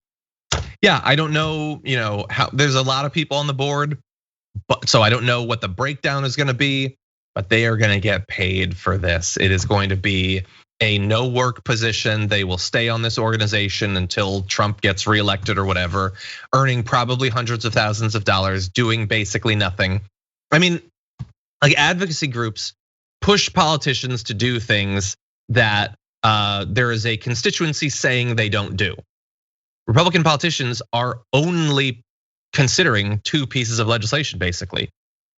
Yeah, I don't know, how there's a lot of people on the board, but so I don't know what the breakdown is gonna be, but they are gonna get paid for this. It is going to be a no work position. They will stay on this organization until Trump gets reelected or whatever, earning probably hundreds of thousands of dollars, doing basically nothing. I mean, like advocacy groups push politicians to do things that there is a constituency saying they don't do. Republican politicians are only considering two pieces of legislation, basically: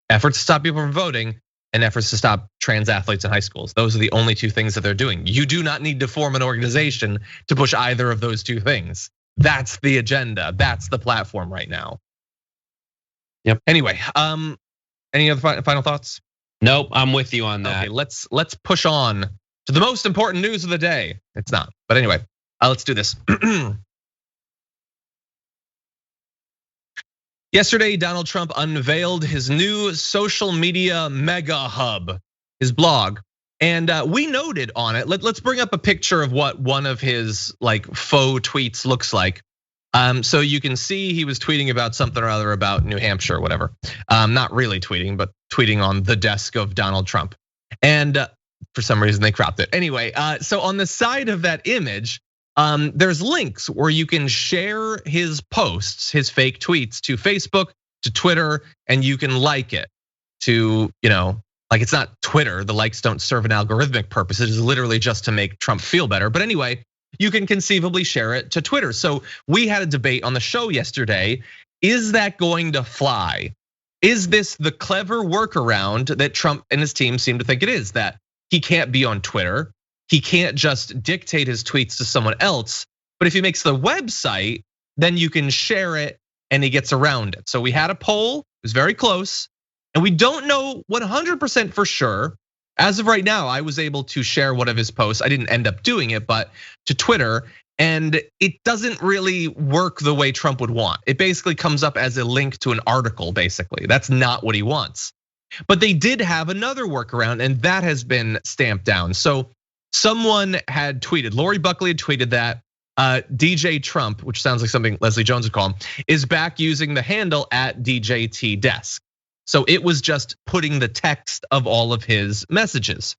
efforts to stop people from voting and efforts to stop trans athletes in high schools. Those are the only two things that they're doing. You do not need to form an organization to push either of those two things. That's the agenda. That's the platform right now. Yep. Anyway, any other final thoughts? Nope, I'm with you on that. Okay, let's push on to the most important news of the day. It's not, but anyway, let's do this. Yesterday, Donald Trump unveiled his new social media mega hub, his blog. And we noted on it, let's bring up a picture of what one of his like faux tweets looks like. So you can see he was tweeting about something or other about New Hampshire or whatever. Not really tweeting, but tweeting on the desk of Donald Trump. And for some reason they cropped it. Anyway, so on the side of that image, there's links where you can share his posts, his fake tweets to Facebook, to Twitter, and you can like it to, like it's not Twitter. The likes don't serve an algorithmic purpose. It is literally just to make Trump feel better. But anyway, you can conceivably share it to Twitter. So we had a debate on the show yesterday. is that going to fly? Is this the clever workaround that Trump and his team seem to think it is? That he can't be on Twitter, he can't just dictate his tweets to someone else, but if he makes the website, then you can share it and he gets around it. So we had a poll, it was very close, and we don't know 100% for sure. As of right now, I was able to share one of his posts. I didn't end up doing it, but to Twitter, and it doesn't really work the way Trump would want. It basically comes up as a link to an article, basically. That's not what he wants. But they did have another workaround, and that has been stamped down. So someone had tweeted, Lori Buckley had tweeted that DJ Trump, which sounds like something Leslie Jones would call him, is back using the handle at DJT Desk. So it was just putting the text of all of his messages.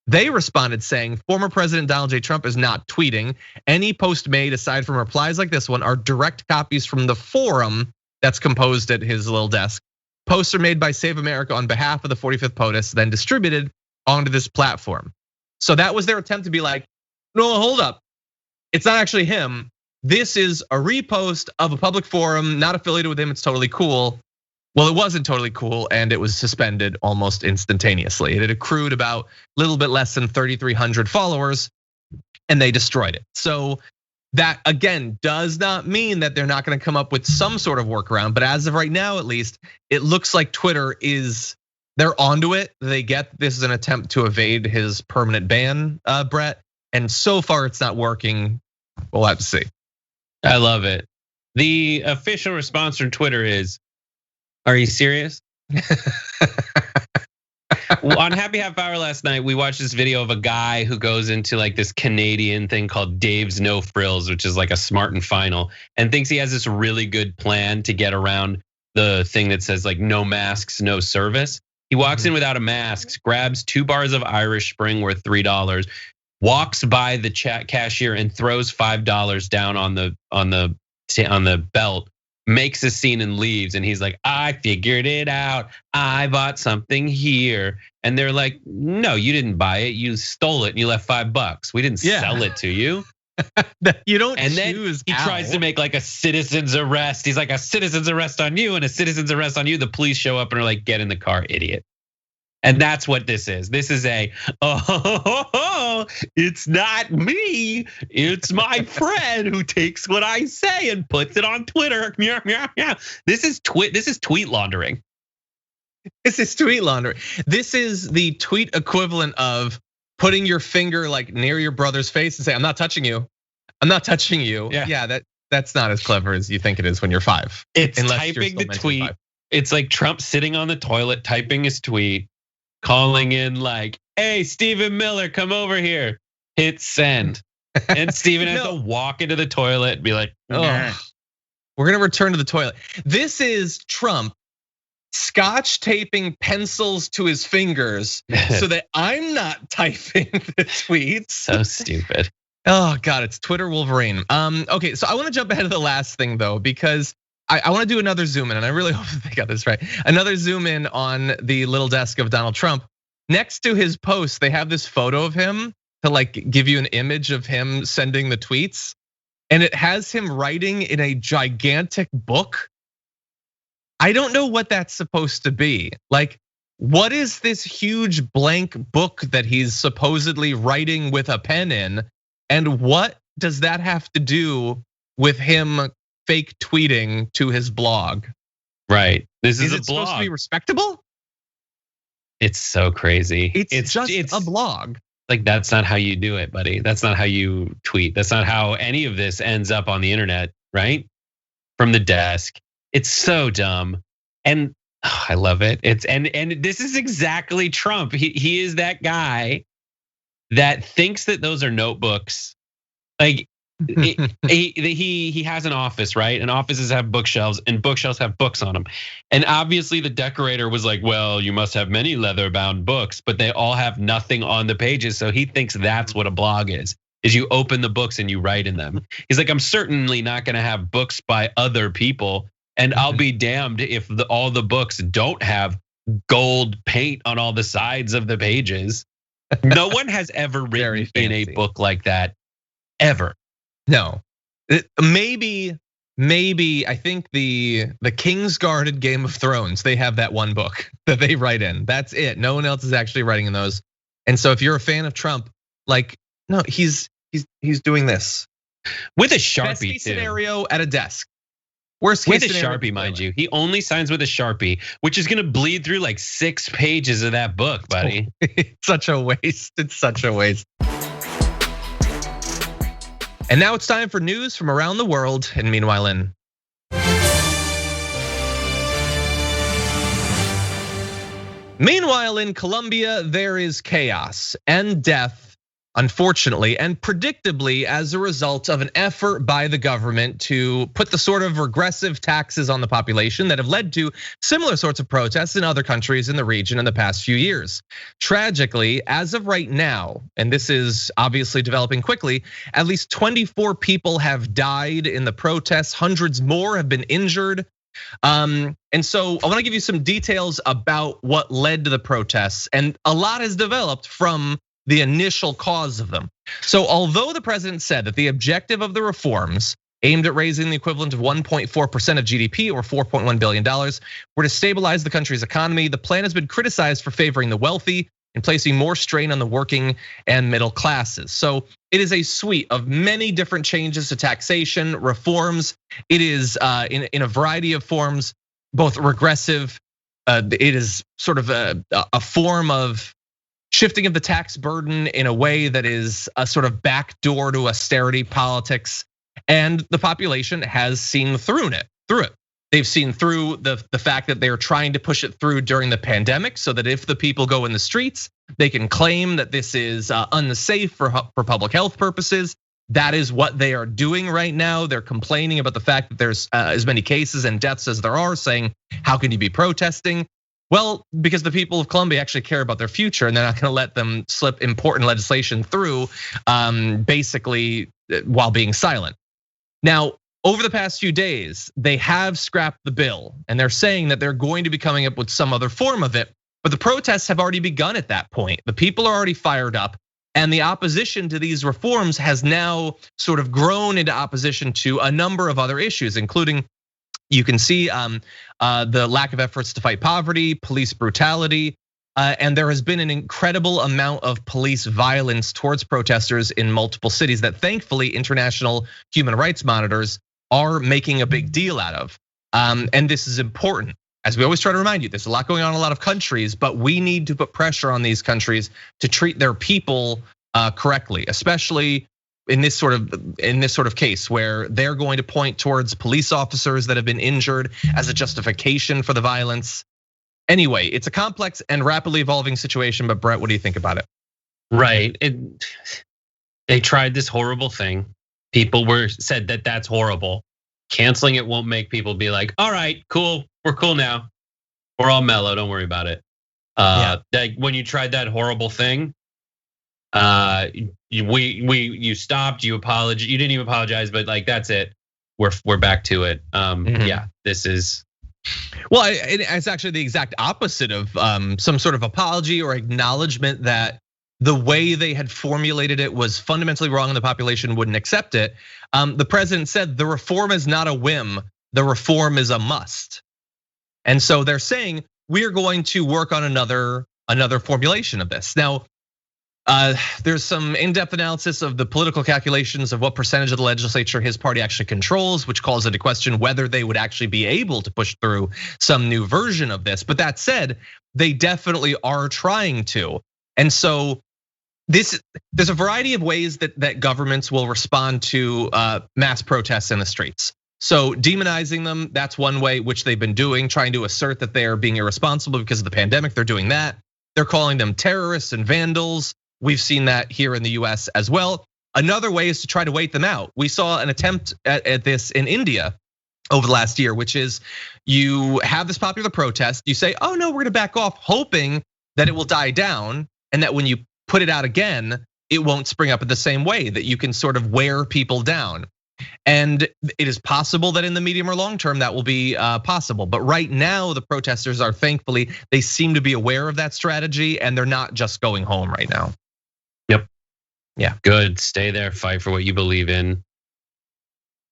They responded saying, former President Donald J. Trump is not tweeting. Any post made aside from replies like this one are direct copies from the forum that's composed at his little desk. Posts are made by Save America on behalf of the 45th POTUS, then distributed onto this platform. So that was their attempt to be like, no, hold up. It's not actually him. This is a repost of a public forum, not affiliated with him. It's totally cool. Well, it wasn't totally cool, and it was suspended almost instantaneously. It had accrued about a little bit less than 3,300 followers, and they destroyed it. So that, again, does not mean that they're not gonna come up with some sort of workaround, but as of right now, at least, it looks like Twitter they're onto it. They get this is an attempt to evade his permanent ban, Brett, and so far it's not working. We'll have to see. I love it. The official response from Twitter is, are you serious? On Happy Half Hour last night, we watched this video of a guy who goes into like this Canadian thing called Dave's No Frills, which is like a smart and final, and thinks he has this really good plan to get around the thing that says like no masks, no service. He walks in without a mask, grabs 2 bars of Irish Spring worth $3, walks by the cashier and throws $5 down on the belt, makes a scene and leaves, and he's like, I figured it out. I bought something here. And they're like, no, you didn't buy it. You stole it and you left $5. We didn't sell it to you. You don't and choose. Then he tries to make like a citizen's arrest. He's like, a citizen's arrest on you and a citizen's arrest on you. The police show up and are like, get in the car, idiot. And that's what this is. This is it's not me. It's my friend who takes what I say and puts it on Twitter. This is tweet laundering. This is tweet laundering. This is the tweet equivalent of putting your finger like near your brother's face and say, I'm not touching you. I'm not touching you. Yeah, that's not as clever as you think it is when you're 5. It's typing the tweet. 5. It's like Trump sitting on the toilet, typing his tweet, calling in like, hey, Stephen Miller, come over here. Hit send. And Stephen has to walk into the toilet and be like, we're gonna return to the toilet. This is Trump scotch taping pencils to his fingers so that I'm not typing the tweets. So stupid. Oh God, it's Twitter Wolverine. Okay, so I wanna jump ahead of the last thing though, because I wanna do another zoom in, and I really hope they got this right. Another zoom in on the little desk of Donald Trump. Next to his post, they have this photo of him to like give you an image of him sending the tweets. And it has him writing in a gigantic book. I don't know what that's supposed to be. Like, what is this huge blank book that he's supposedly writing with a pen in? And what does that have to do with him fake tweeting to his blog? Right. This is a it blog. Supposed to be respectable? It's so crazy. It's just a blog. Like, that's not how you do it, buddy. That's not how you tweet. That's not how any of this ends up on the internet, right? From the desk. It's so dumb. And I love it. And this is exactly Trump. He is that guy that thinks that those are notebooks. Like, he has an office, right? And offices have bookshelves, and bookshelves have books on them. And obviously the decorator was like, well, you must have many leather-bound books, but they all have nothing on the pages. So he thinks that's what a blog is you open the books and you write in them. He's like, I'm certainly not gonna have books by other people, and I'll be damned if all the books don't have gold paint on all the sides of the pages. No one has ever written in a book like that, ever. No, maybe maybe, I think the King's Guarded Game of Thrones, they have that one book that they write in. That's it. No one else is actually writing in those. And so if you're a fan of Trump, like, no, he's doing this with a Sharpie. Best case too. scenario at a desk. Worst case with a Sharpie, mind you. He only signs with a Sharpie, which is gonna bleed through like 6 pages of that book, buddy. It's such a waste. It's such a waste. And now it's time for news from around the world. And meanwhile in Colombia, there is chaos and death, unfortunately, and predictably as a result of an effort by the government to put the sort of regressive taxes on the population that have led to similar sorts of protests in other countries in the region in the past few years. Tragically, as of right now, and this is obviously developing quickly, at least 24 people have died in the protests, hundreds more have been injured. And so I want to give you some details about what led to the protests, and a lot has developed from the initial cause of them. So although the president said that the objective of the reforms aimed at raising the equivalent of 1.4% of GDP or $4.1 billion were to stabilize the country's economy, the plan has been criticized for favoring the wealthy and placing more strain on the working and middle classes. So it is a suite of many different changes to taxation, reforms. It is in a variety of forms, both regressive. It is sort of a form of shifting of the tax burden in a way that is a sort of backdoor to austerity politics, and the population has seen through it. They've seen through the fact that they're trying to push it through during the pandemic, so that if the people go in the streets, they can claim that this is unsafe for public health purposes. That is what they are doing right now. They're complaining about the fact that there's as many cases and deaths as there are, saying, how can you be protesting? Well, because the people of Colombia actually care about their future, and they're not going to let them slip important legislation through, basically while being silent. Now, over the past few days, they have scrapped the bill, and they're saying that they're going to be coming up with some other form of it. But the protests have already begun at that point. The people are already fired up, and the opposition to these reforms has now sort of grown into opposition to a number of other issues, including, you can see the lack of efforts to fight poverty, police brutality, and there has been an incredible amount of police violence towards protesters in multiple cities that thankfully international human rights monitors are making a big deal out of. And this is important. As we always try to remind you, there's a lot going on in a lot of countries, but we need to put pressure on these countries to treat their people correctly, especially in this sort of case where they're going to point towards police officers that have been injured as a justification for the violence. Anyway, it's a complex and rapidly evolving situation, but Brett, what do you think about it? Right, they tried this horrible thing. People said that that's horrible. Canceling it won't make people be like, all right, cool, we're cool now. We're all mellow, don't worry about it. Like when you tried that horrible thing, you stopped, you apologized, you didn't even apologize, but like that's it. We're back to it. Yeah, this is. Well, it's actually the exact opposite of some sort of apology or acknowledgement that the way they had formulated it was fundamentally wrong and the population wouldn't accept it. The president said the reform is not a whim, the reform is a must. And so they're saying we're going to work on another formulation of this. Now, there's some in-depth analysis of the political calculations of what percentage of the legislature his party actually controls, which calls into question whether they would actually be able to push through some new version of this. But that said, they definitely are trying to. And so there's a variety of ways that governments will respond to mass protests in the streets. So demonizing them, that's one way, which they've been doing, trying to assert that they are being irresponsible because of the pandemic. They're doing that. They're calling them terrorists and vandals. We've seen that here in the US as well. Another way is to try to wait them out. We saw an attempt at this in India over the last year, which is you have this popular protest, you say, oh no, we're gonna back off, hoping that it will die down, and that when you put it out again, it won't spring up in the same way, that you can sort of wear people down. And it is possible that in the medium or long term that will be possible. But right now, the protesters are thankfully, they seem to be aware of that strategy and they're not just going home right now. Yep. Yeah. Good, stay there, fight for what you believe in.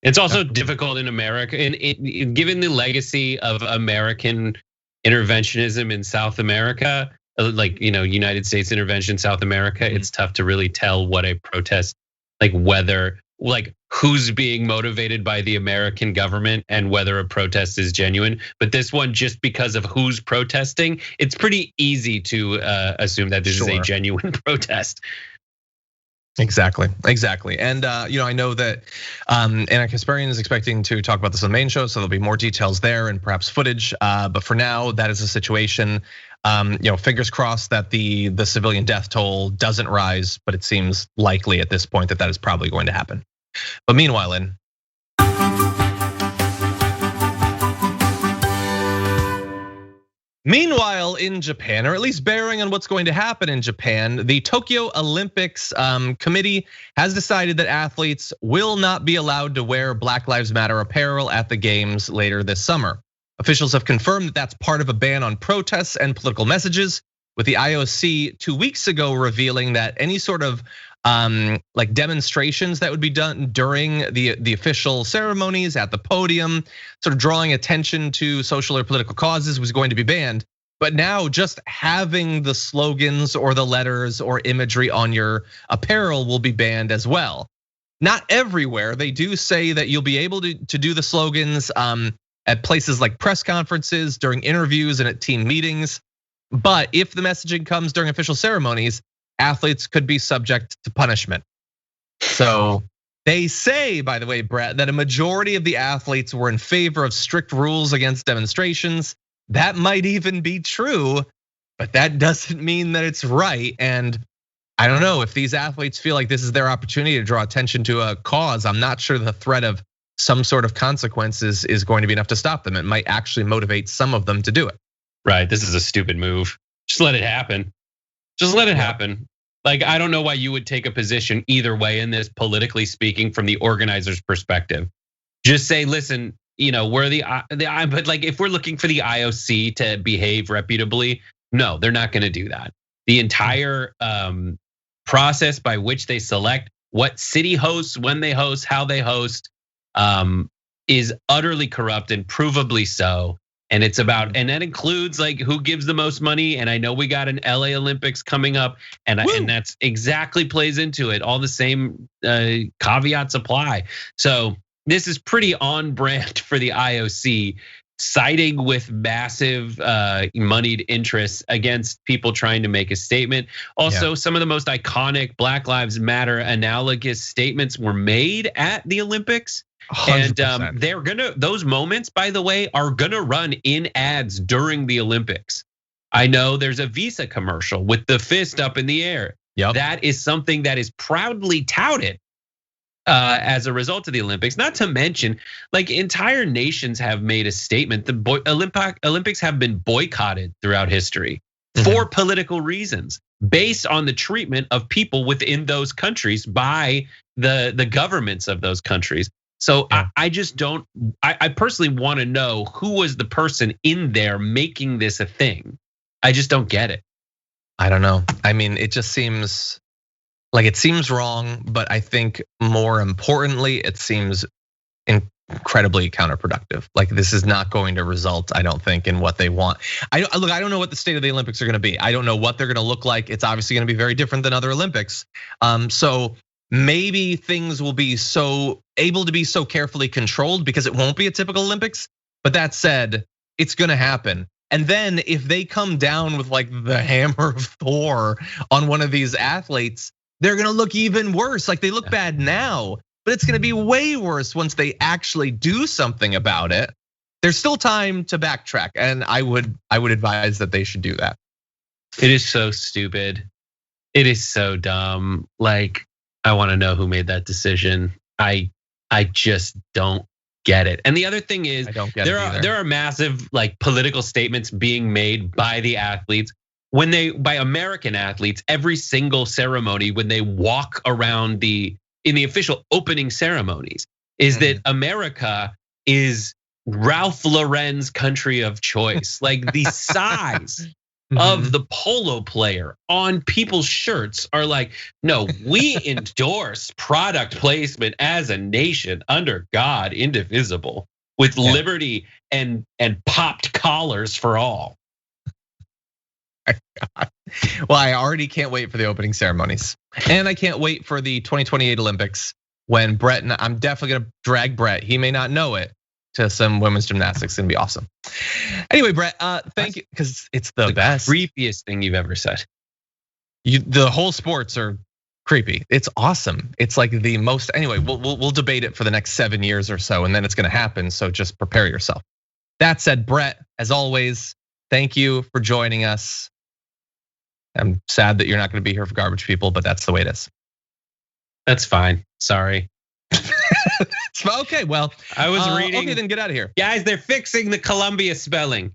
It's also difficult in America, and given the legacy of American interventionism in South America, like United States intervention in South America, it's tough to really tell what a protest, like who's being motivated by the American government and whether a protest is genuine. But this one, just because of who's protesting, it's pretty easy to assume that this is a genuine protest. Exactly. And I know that Anna Kasparian is expecting to talk about this on the main show, so there'll be more details there and perhaps footage. But for now, that is a situation. Fingers crossed that the civilian death toll doesn't rise, but it seems likely at this point that is probably going to happen. But meanwhile, in Japan, or at least bearing on what's going to happen in Japan, the Tokyo Olympics committee has decided that athletes will not be allowed to wear Black Lives Matter apparel at the games later this summer. Officials have confirmed that that's part of a ban on protests and political messages, with the IOC 2 weeks ago revealing that any sort of like demonstrations that would be done during the official ceremonies at the podium, sort of drawing attention to social or political causes, was going to be banned. But now just having the slogans or the letters or imagery on your apparel will be banned as well. Not everywhere. They do say that you'll be able to do the slogans at places like press conferences, during interviews, and at team meetings. But if the messaging comes during official ceremonies, athletes could be subject to punishment. So they say, by the way, Brett, that a majority of the athletes were in favor of strict rules against demonstrations. That might even be true, but that doesn't mean that it's right. And I don't know, if these athletes feel like this is their opportunity to draw attention to a cause, I'm not sure the threat of some sort of consequences is going to be enough to stop them. It might actually motivate some of them to do it. Right, this is a stupid move. Just let it happen. Just let it happen. Like, I don't know why you would take a position either way in this, politically speaking, from the organizer's perspective. Just say, listen, we're but like, if we're looking for the IOC to behave reputably, no, they're not gonna do that. The entire process by which they select what city hosts, when they host, how they host, is utterly corrupt and provably so. And it's about, and that includes like who gives the most money. And I know we got an LA Olympics coming up, and that's exactly plays into it. All the same caveats apply. So this is pretty on brand for the IOC, siding with massive moneyed interests against people trying to make a statement. Also, some of the most iconic Black Lives Matter analogous statements were made at the Olympics. 100%. And they're those moments, by the way, are gonna run in ads during the Olympics. I know there's a Visa commercial with the fist up in the air. That is something that is proudly touted as a result of the Olympics. Not to mention, like, entire nations have made a statement. The Olympics have been boycotted throughout history for political reasons, based on the treatment of people within those countries by the governments of those countries. So I just don't, I personally want to know who was the person in there making this a thing. I just don't get it. I don't know. I mean, it just seems like it seems wrong, but I think more importantly, it seems incredibly counterproductive. Like, this is not going to result, I don't think, in what they want. I don't know what the state of the Olympics are gonna be. I don't know what they're gonna look like. It's obviously gonna be very different than other Olympics. So maybe things will be able to be so carefully controlled because it won't be a typical Olympics. But that said, it's gonna happen. And then if they come down with like the hammer of Thor on one of these athletes, they're gonna look even worse. Like, they look bad now, but it's gonna be way worse once they actually do something about it. There's still time to backtrack, and I would advise that they should do that. It is so stupid. It is so dumb. Like, I want to know who made that decision. I just don't get it. And the other thing is, there are massive like political statements being made by the athletes by American athletes every single ceremony when they walk around in the official opening ceremonies, is that America is Ralph Lauren's country of choice. Like, the size of the polo player on people's shirts are like, no, we endorse product placement as a nation under God, indivisible, with liberty and popped collars for all. Well, I already can't wait for the opening ceremonies. And I can't wait for the 2028 Olympics when Brett, and I'm definitely gonna drag Brett, he may not know it, to some women's gymnastics. It's gonna be awesome. Anyway, Brett, thank you, because it's the best. Creepiest thing you've ever said. The whole sports are creepy. It's awesome. It's like the most, anyway, we'll debate it for the next 7 years or so, and then it's gonna happen, so just prepare yourself. That said, Brett, as always, thank you for joining us. I'm sad that you're not gonna be here for Garbage People, but that's the way it is. That's fine, sorry. Okay, well, I was reading. Okay, then get out of here. Guys, they're fixing the Columbia spelling.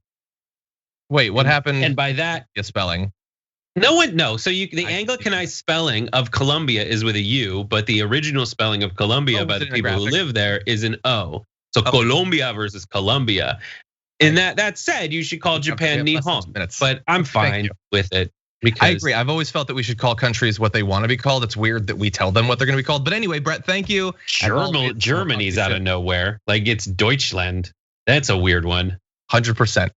Wait, what happened? And by that, spelling. No one knows. So the Anglicanized spelling of Columbia is with a U, but the original spelling of Columbia by the people who live there is an O. So Colombia versus Columbia. And that said, you should call Japan Nihon. But I'm fine with it. Because I agree. I've always felt that we should call countries what they want to be called. It's weird that we tell them what they're going to be called. But anyway, Brett, thank you. Germany's out of nowhere. Like it's Deutschland. That's a weird one. 100%.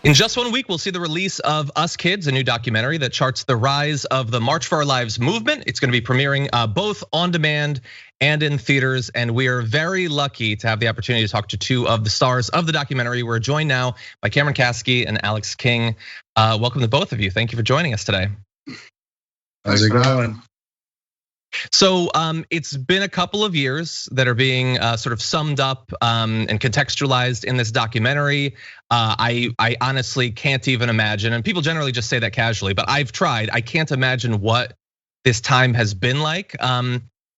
In just 1 week, we'll see the release of Us Kids, a new documentary that charts the rise of the March for Our Lives movement. It's going to be premiering both on demand and in theaters, and we are very lucky to have the opportunity to talk to two of the stars of the documentary. We're joined now by Cameron Kasky and Alex King. Welcome to both of you. Thank you for joining us today. How's it going? So it's been a couple of years that are being sort of summed up and contextualized in this documentary. I honestly can't even imagine, and people generally just say that casually, but I've tried. I can't imagine what this time has been like.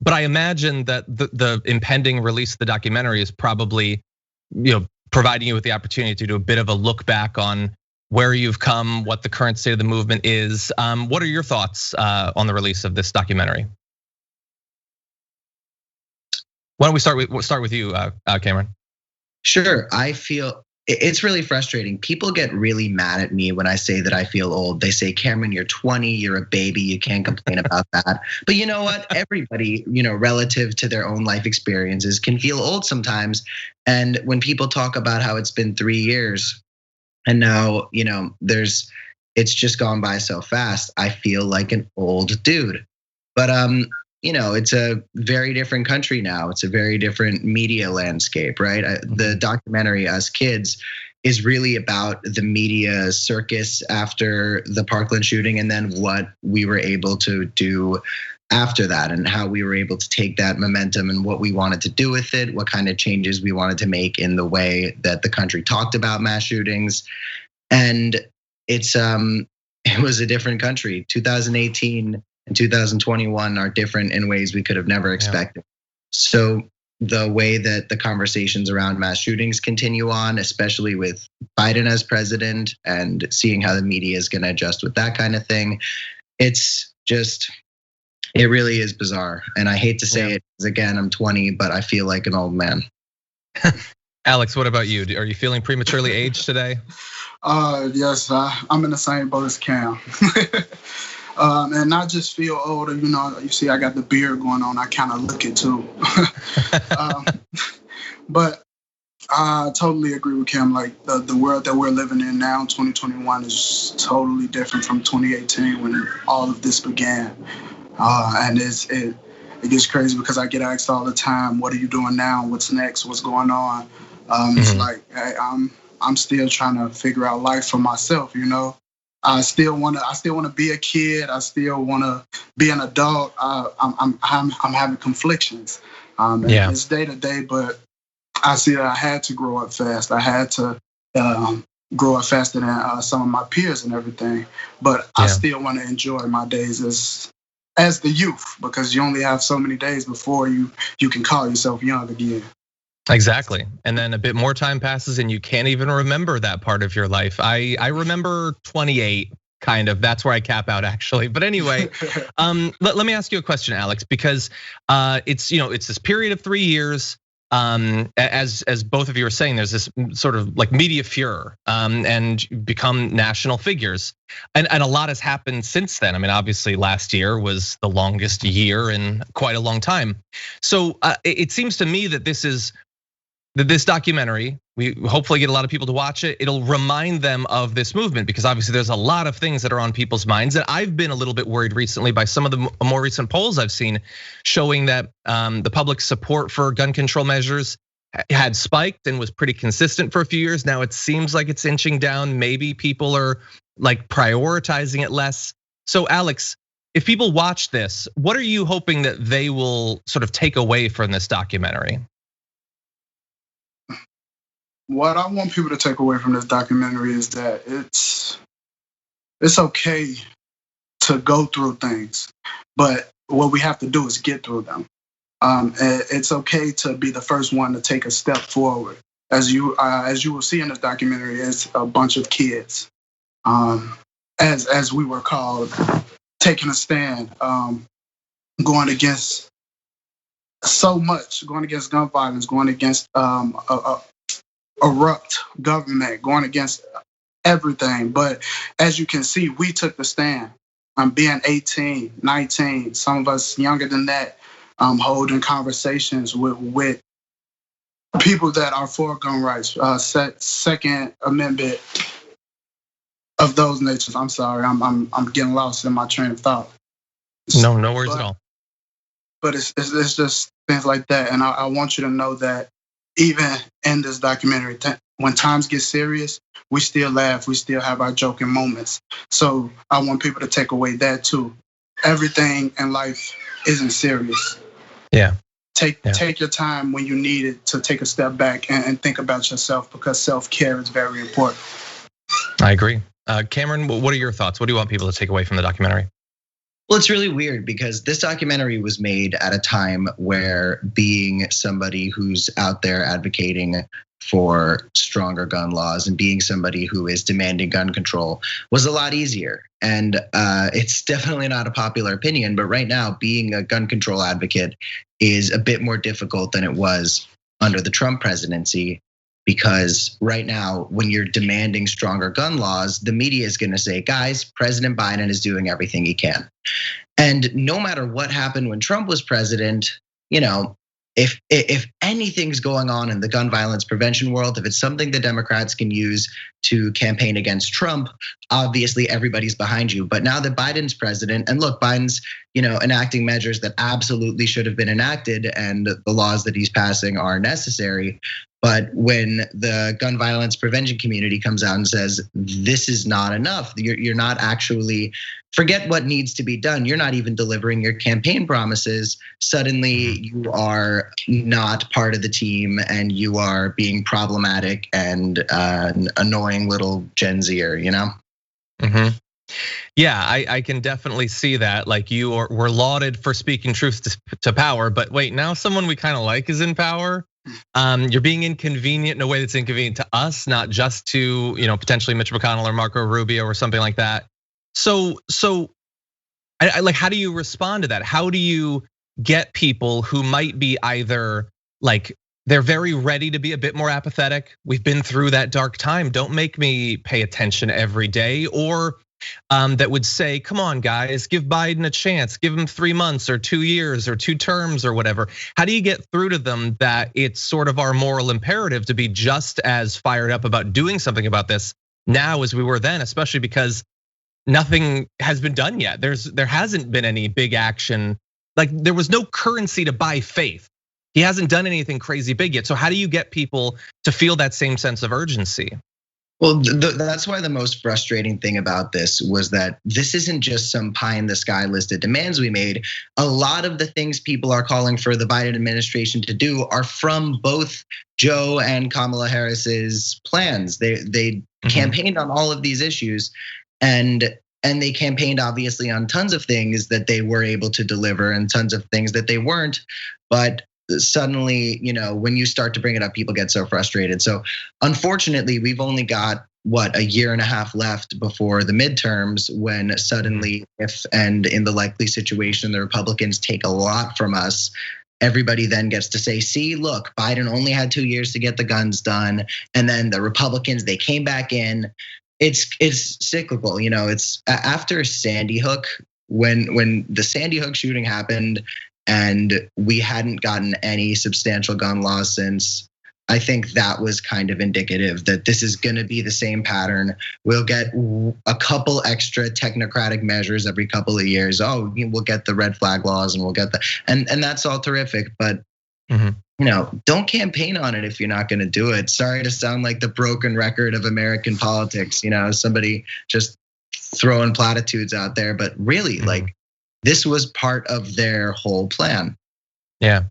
But I imagine that the impending release of the documentary is probably, providing you with the opportunity to do a bit of a look back on where you've come, what the current state of the movement is. What are your thoughts on the release of this documentary? Why don't we start with you, Cameron? Sure. I feel it's really frustrating. People get really mad at me when I say that I feel old. They say, Cameron, you're 20, you're a baby, you can't complain about that. But you know what? Everybody, relative to their own life experiences can feel old sometimes. And when people talk about how it's been 3 years and now, it's just gone by so fast, I feel like an old dude. But it's a very different country now. It's a very different media landscape, right? The documentary Us Kids is really about the media circus after the Parkland shooting and then what we were able to do after that and how we were able to take that momentum and what we wanted to do with it, what kind of changes we wanted to make in the way that the country talked about mass shootings. And it was a different country. 2018 and 2021 are different in ways we could have never expected. So the way that the conversations around mass shootings continue on, especially with Biden as president and seeing how the media is going to adjust with that kind of thing, it really is bizarre. And I hate to say it, because again, I'm 20, but I feel like an old man. Alex, what about you? Are you feeling prematurely aged today? Yes, I'm in the same boat as Cam. And not just feel older, you see I got the beard going on, I kind of look it too. But I totally agree with Kim, like the world that we're living in now, 2021, is totally different from 2018 when all of this began. And it gets crazy because I get asked all the time, what are you doing now? What's next? What's going on? It's like, hey, I'm still trying to figure out life for myself, I still want to be a kid. I still want to be an adult. I'm having conflictions. It's day to day, but I see that I had to grow up fast. I had to grow up faster than some of my peers and everything. But I still want to enjoy my days as the youth, because you only have so many days before you can call yourself young again. Exactly. And then a bit more time passes and you can't even remember that part of your life. I remember 28, kind of. That's where I cap out, actually. But anyway, let me ask you a question, Alex, because it's this period of 3 years. as both of you are saying, there's this sort of like media furor and become national figures. And a lot has happened since then. I mean, obviously last year was the longest year in quite a long time. So it seems to me that this documentary, we hopefully get a lot of people to watch it. It'll remind them of this movement, because obviously there's a lot of things that are on people's minds. And I've been a little bit worried recently by some of the more recent polls I've seen showing that the public support for gun control measures had spiked and was pretty consistent for a few years. Now it seems like it's inching down. Maybe people are like prioritizing it less. So Alex, if people watch this, what are you hoping that they will sort of take away from this documentary? What I want people to take away from this documentary is that it's okay to go through things, but what we have to do is get through them. It's okay to be the first one to take a step forward. As you will see in this documentary, it's a bunch of kids, as we were called, taking a stand, going against so much, going against gun violence, going against corrupt government, going against everything. But as you can see, we took the stand. Being 18, 19, some of us younger than that, holding conversations with people that are for gun rights, Second Amendment of those natures. I'm sorry, I'm getting lost in my train of thought. No worries at all. But it's just things like that, and I want you to know that even in this documentary, when times get serious, we still laugh, we still have our joking moments. So I want people to take away that too. Everything in life isn't serious. Yeah. Take your time when you need it to take a step back and think about yourself, because self-care is very important. I agree. Cameron, what are your thoughts? What do you want people to take away from the documentary? Well, it's really weird because this documentary was made at a time where being somebody who's out there advocating for stronger gun laws and being somebody who is demanding gun control was a lot easier. And it's definitely not a popular opinion, but right now being a gun control advocate is a bit more difficult than it was under the Trump presidency. Because right now, when you're demanding stronger gun laws, the media is going to say, guys, President Biden is doing everything he can. And no matter what happened when Trump was president, if anything's going on in the gun violence prevention world, if it's something the Democrats can use to campaign against Trump, obviously everybody's behind you. But now that Biden's president, and look, Biden's enacting measures that absolutely should have been enacted, and the laws that he's passing are necessary. But when the gun violence prevention community comes out and says, this is not enough, you're not actually, forget what needs to be done, you're not even delivering your campaign promises, suddenly you are not part of the team and you are being problematic and an annoying little Gen Zer, Mm-hmm. Yeah, I can definitely see that. Like were lauded for speaking truth to power, but wait, now someone we kind of like is in power. You're being inconvenient in a way that's inconvenient to us, not just to potentially Mitch McConnell or Marco Rubio or something like that. So I like, how do you respond to that? How do you get people who might be either like they're very ready to be a bit more apathetic? We've been through that dark time. Don't make me pay attention every day, or that would say, come on guys, give Biden a chance, give him 3 months or 2 years or 2 terms or whatever. How do you get through to them that it's sort of our moral imperative to be just as fired up about doing something about this now as we were then, especially because nothing has been done yet. There hasn't been any big action. Like there was no currency to buy faith. He hasn't done anything crazy big yet. So how do you get people to feel that same sense of urgency? Well, that's why the most frustrating thing about this was that this isn't just some pie in the sky list of demands we made. A lot of the things people are calling for the Biden administration to do are from both Joe and Kamala Harris's plans. They campaigned on all of these issues, and they campaigned obviously on tons of things that they were able to deliver and tons of things that they weren't. But suddenly, when you start to bring it up, people get so frustrated. So unfortunately, we've only got a year and a half left before the midterms, when suddenly, if and in the likely situation, the Republicans take a lot from us everybody then gets to say, see, look, Biden only had 2 years to get the guns done. And then the Republicans, they came back in. It's cyclical, it's after Sandy Hook, when the Sandy Hook shooting happened and we hadn't gotten any substantial gun laws since, I think that was kind of indicative that this is going to be the same pattern. We'll get a couple extra technocratic measures every couple of years. Oh, we'll get the red flag laws and we'll get and that's all terrific. But don't campaign on it if you're not going to do it. Sorry to sound like the broken record of American politics. Somebody just throwing platitudes out there, but really, like, this was part of their whole plan. Yeah.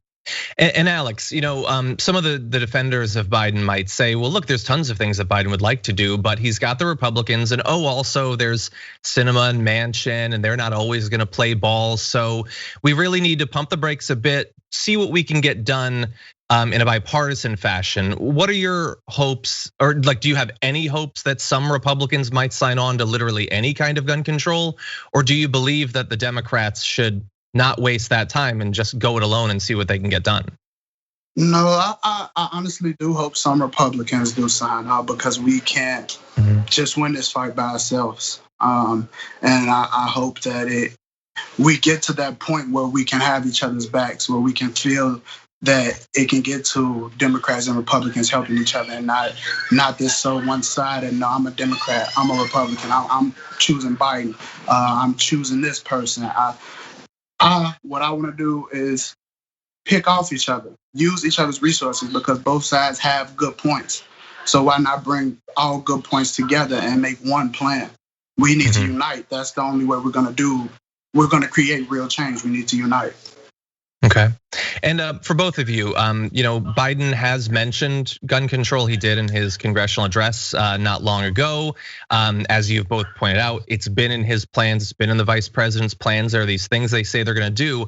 And Alex, some of the defenders of Biden might say, well, look, there's tons of things that Biden would like to do, but he's got the Republicans, and also there's Sinema and Manchin, and they're not always going to play ball. So we really need to pump the brakes a bit, see what we can get done in a bipartisan fashion. What are your hopes, or do you have any hopes that some Republicans might sign on to literally any kind of gun control? Or do you believe that the Democrats should not waste that time and just go it alone and see what they can get done? No, I honestly do hope some Republicans do sign up, because we can't just win this fight by ourselves. And I hope that we get to that point where we can have each other's backs, where we can feel that it can get to Democrats and Republicans helping each other, and not this so one-sided. No, I'm a Democrat, I'm a Republican, I'm choosing Biden, I'm choosing this person. What I want to do is pick off each other, use each other's resources, because both sides have good points. So why not bring all good points together and make one plan? We need to unite. That's the only way we're going to create real change. We need to unite. Okay. And for both of you, Biden has mentioned gun control. He did in his congressional address not long ago. As you've both pointed out, it's been in his plans. It's been in the vice president's plans. There are these things they say they're going to do.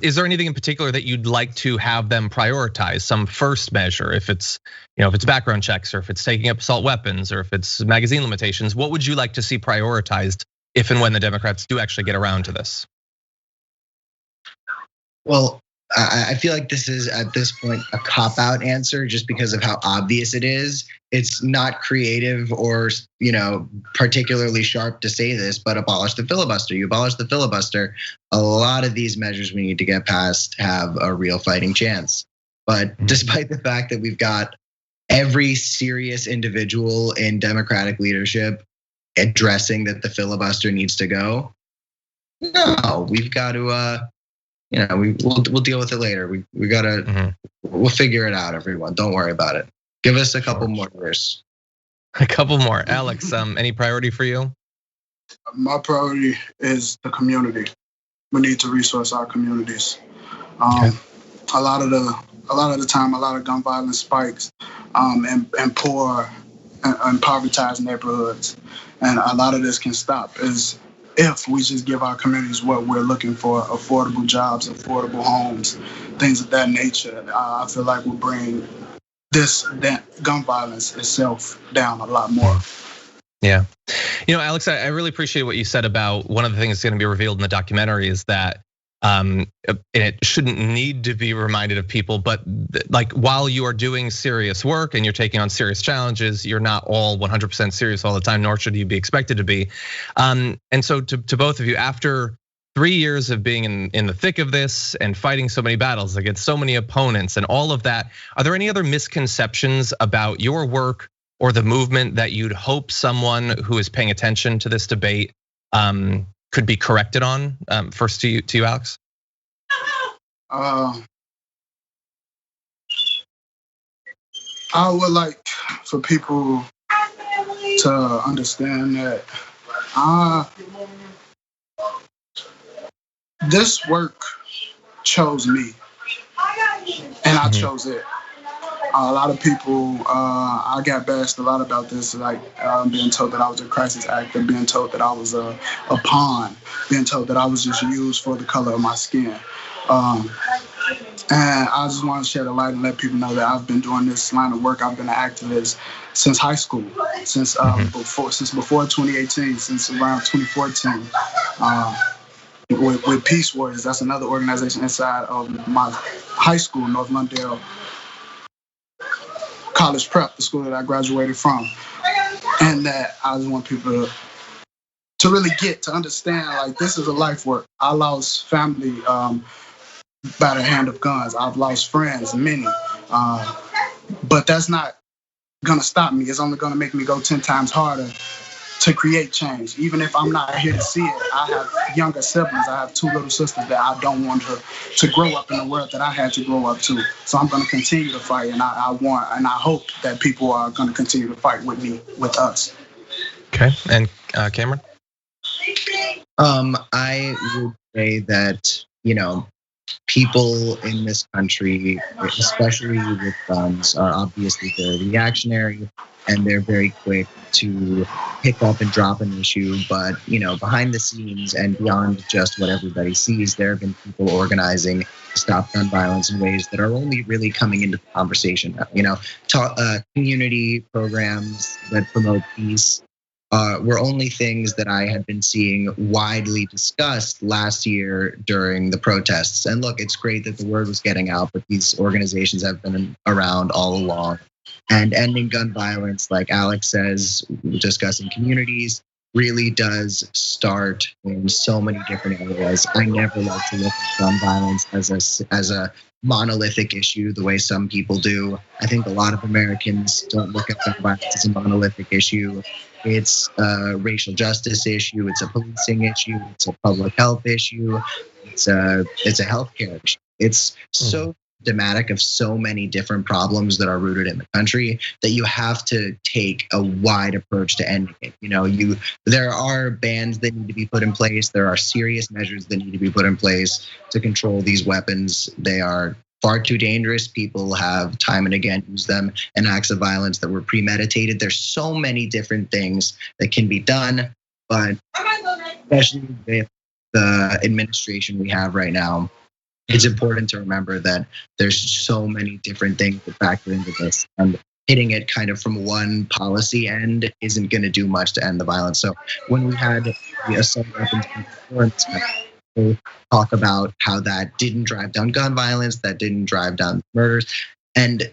Is there anything in particular that you'd like to have them prioritize? Some first measure, if it's background checks, or if it's taking up assault weapons, or if it's magazine limitations, what would you like to see prioritized if and when the Democrats do actually get around to this? Well, I feel like this is at this point a cop-out answer just because of how obvious it is. It's not creative or particularly sharp to say this, but abolish the filibuster. You abolish the filibuster, a lot of these measures we need to get passed have a real fighting chance. But despite the fact that we've got every serious individual in Democratic leadership addressing that the filibuster needs to go, no, we've got to we'll deal with it later. We gotta we'll figure it out, everyone. Don't worry about it. Give us a couple more years. A couple more. Alex, any priority for you? My priority is the community. We need to resource our communities. A lot of the time, a lot of gun violence spikes in poor and impoverished neighborhoods, and a lot of this can stop if we just give our communities what we're looking for: affordable jobs, affordable homes, things of that nature. I feel like we'll bring that gun violence itself down a lot more. Yeah. Alex, I really appreciate what you said about one of the things that's going to be revealed in the documentary is that, and it shouldn't need to be reminded of people, but like while you are doing serious work and you're taking on serious challenges, you're not all 100% serious all the time, nor should you be expected to be. And so to both of you, after 3 years of being in the thick of this and fighting so many battles against so many opponents and all of that, are there any other misconceptions about your work or the movement that you'd hope someone who is paying attention to this debate could be corrected on? First to you, Alex. I would like for people to understand that this work chose me, and I chose it. A lot of people, I got bashed a lot about this, like being told that I was a crisis actor, being told that I was a pawn, being told that I was just used for the color of my skin. And I just want to shed a light and let people know that I've been doing this line of work. I've been an activist since high school, since before 2018, since around 2014. with Peace Warriors. That's another organization inside of my high school, North Lundale College Prep, the school that I graduated from. And that I just want people to really get to understand, like, this is a life work. I lost family by the hand of guns. I've lost friends, many. But that's not gonna stop me. It's only gonna make me go 10 times harder to create change. Even if I'm not here to see it, I have younger siblings. I have 2 little sisters that I don't want to grow up in the world that I had to grow up to. So I'm gonna continue to fight, and I want, and I hope that people are gonna continue to fight with me, with us. Okay, and Cameron? I would say that, people in this country, especially with guns, are obviously very reactionary, and they're very quick to pick up and drop an issue. But, behind the scenes and beyond just what everybody sees, there have been people organizing to stop gun violence in ways that are only really coming into the conversation now. Community programs that promote peace were only things that I had been seeing widely discussed last year during the protests. And look, it's great that the word was getting out, but these organizations have been around all along. And ending gun violence, like Alex says, discussing communities, really does start in so many different areas. I never like to look at gun violence as a monolithic issue the way some people do. I think a lot of Americans don't look at gun violence as a monolithic issue. It's a racial justice issue. It's a policing issue. It's a public health issue. It's a healthcare issue. It's so symptomatic of so many different problems that are rooted in the country that you have to take a wide approach to ending it. There are bans that need to be put in place. There are serious measures that need to be put in place to control these weapons. They are far too dangerous. People have time and again used them in acts of violence that were premeditated. There's so many different things that can be done, but especially with the administration we have right now, it's important to remember that there's so many different things that factor into this. And hitting it kind of from one policy end isn't going to do much to end the violence. So when we had the assault weapons before, we'll talk about how that didn't drive down gun violence, that didn't drive down murders. And,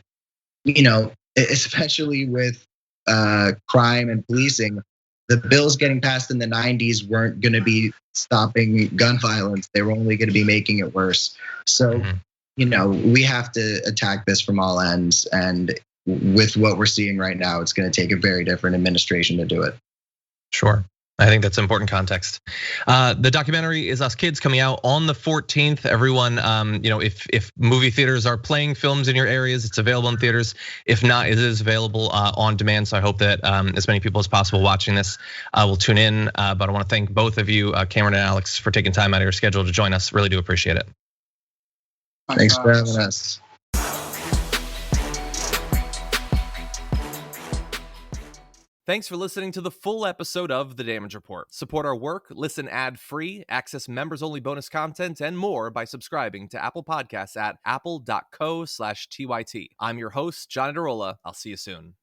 especially with crime and policing, the bills getting passed in the 90s weren't going to be stopping gun violence. They were only going to be making it worse. So, we have to attack this from all ends. And with what we're seeing right now, it's going to take a very different administration to do it. Sure. I think that's important context. The documentary is Us Kids, coming out on the 14th. Everyone, if movie theaters are playing films in your areas, it's available in theaters. If not, it is available on demand. So I hope that as many people as possible watching this will tune in. But I want to thank both of you, Cameron and Alex, for taking time out of your schedule to join us. Really do appreciate it. Thanks for having us. Thanks for listening to the full episode of The Damage Report. Support our work, listen ad-free, access members-only bonus content, and more by subscribing to Apple Podcasts at apple.co/TYT. I'm your host, John Adarola. I'll see you soon.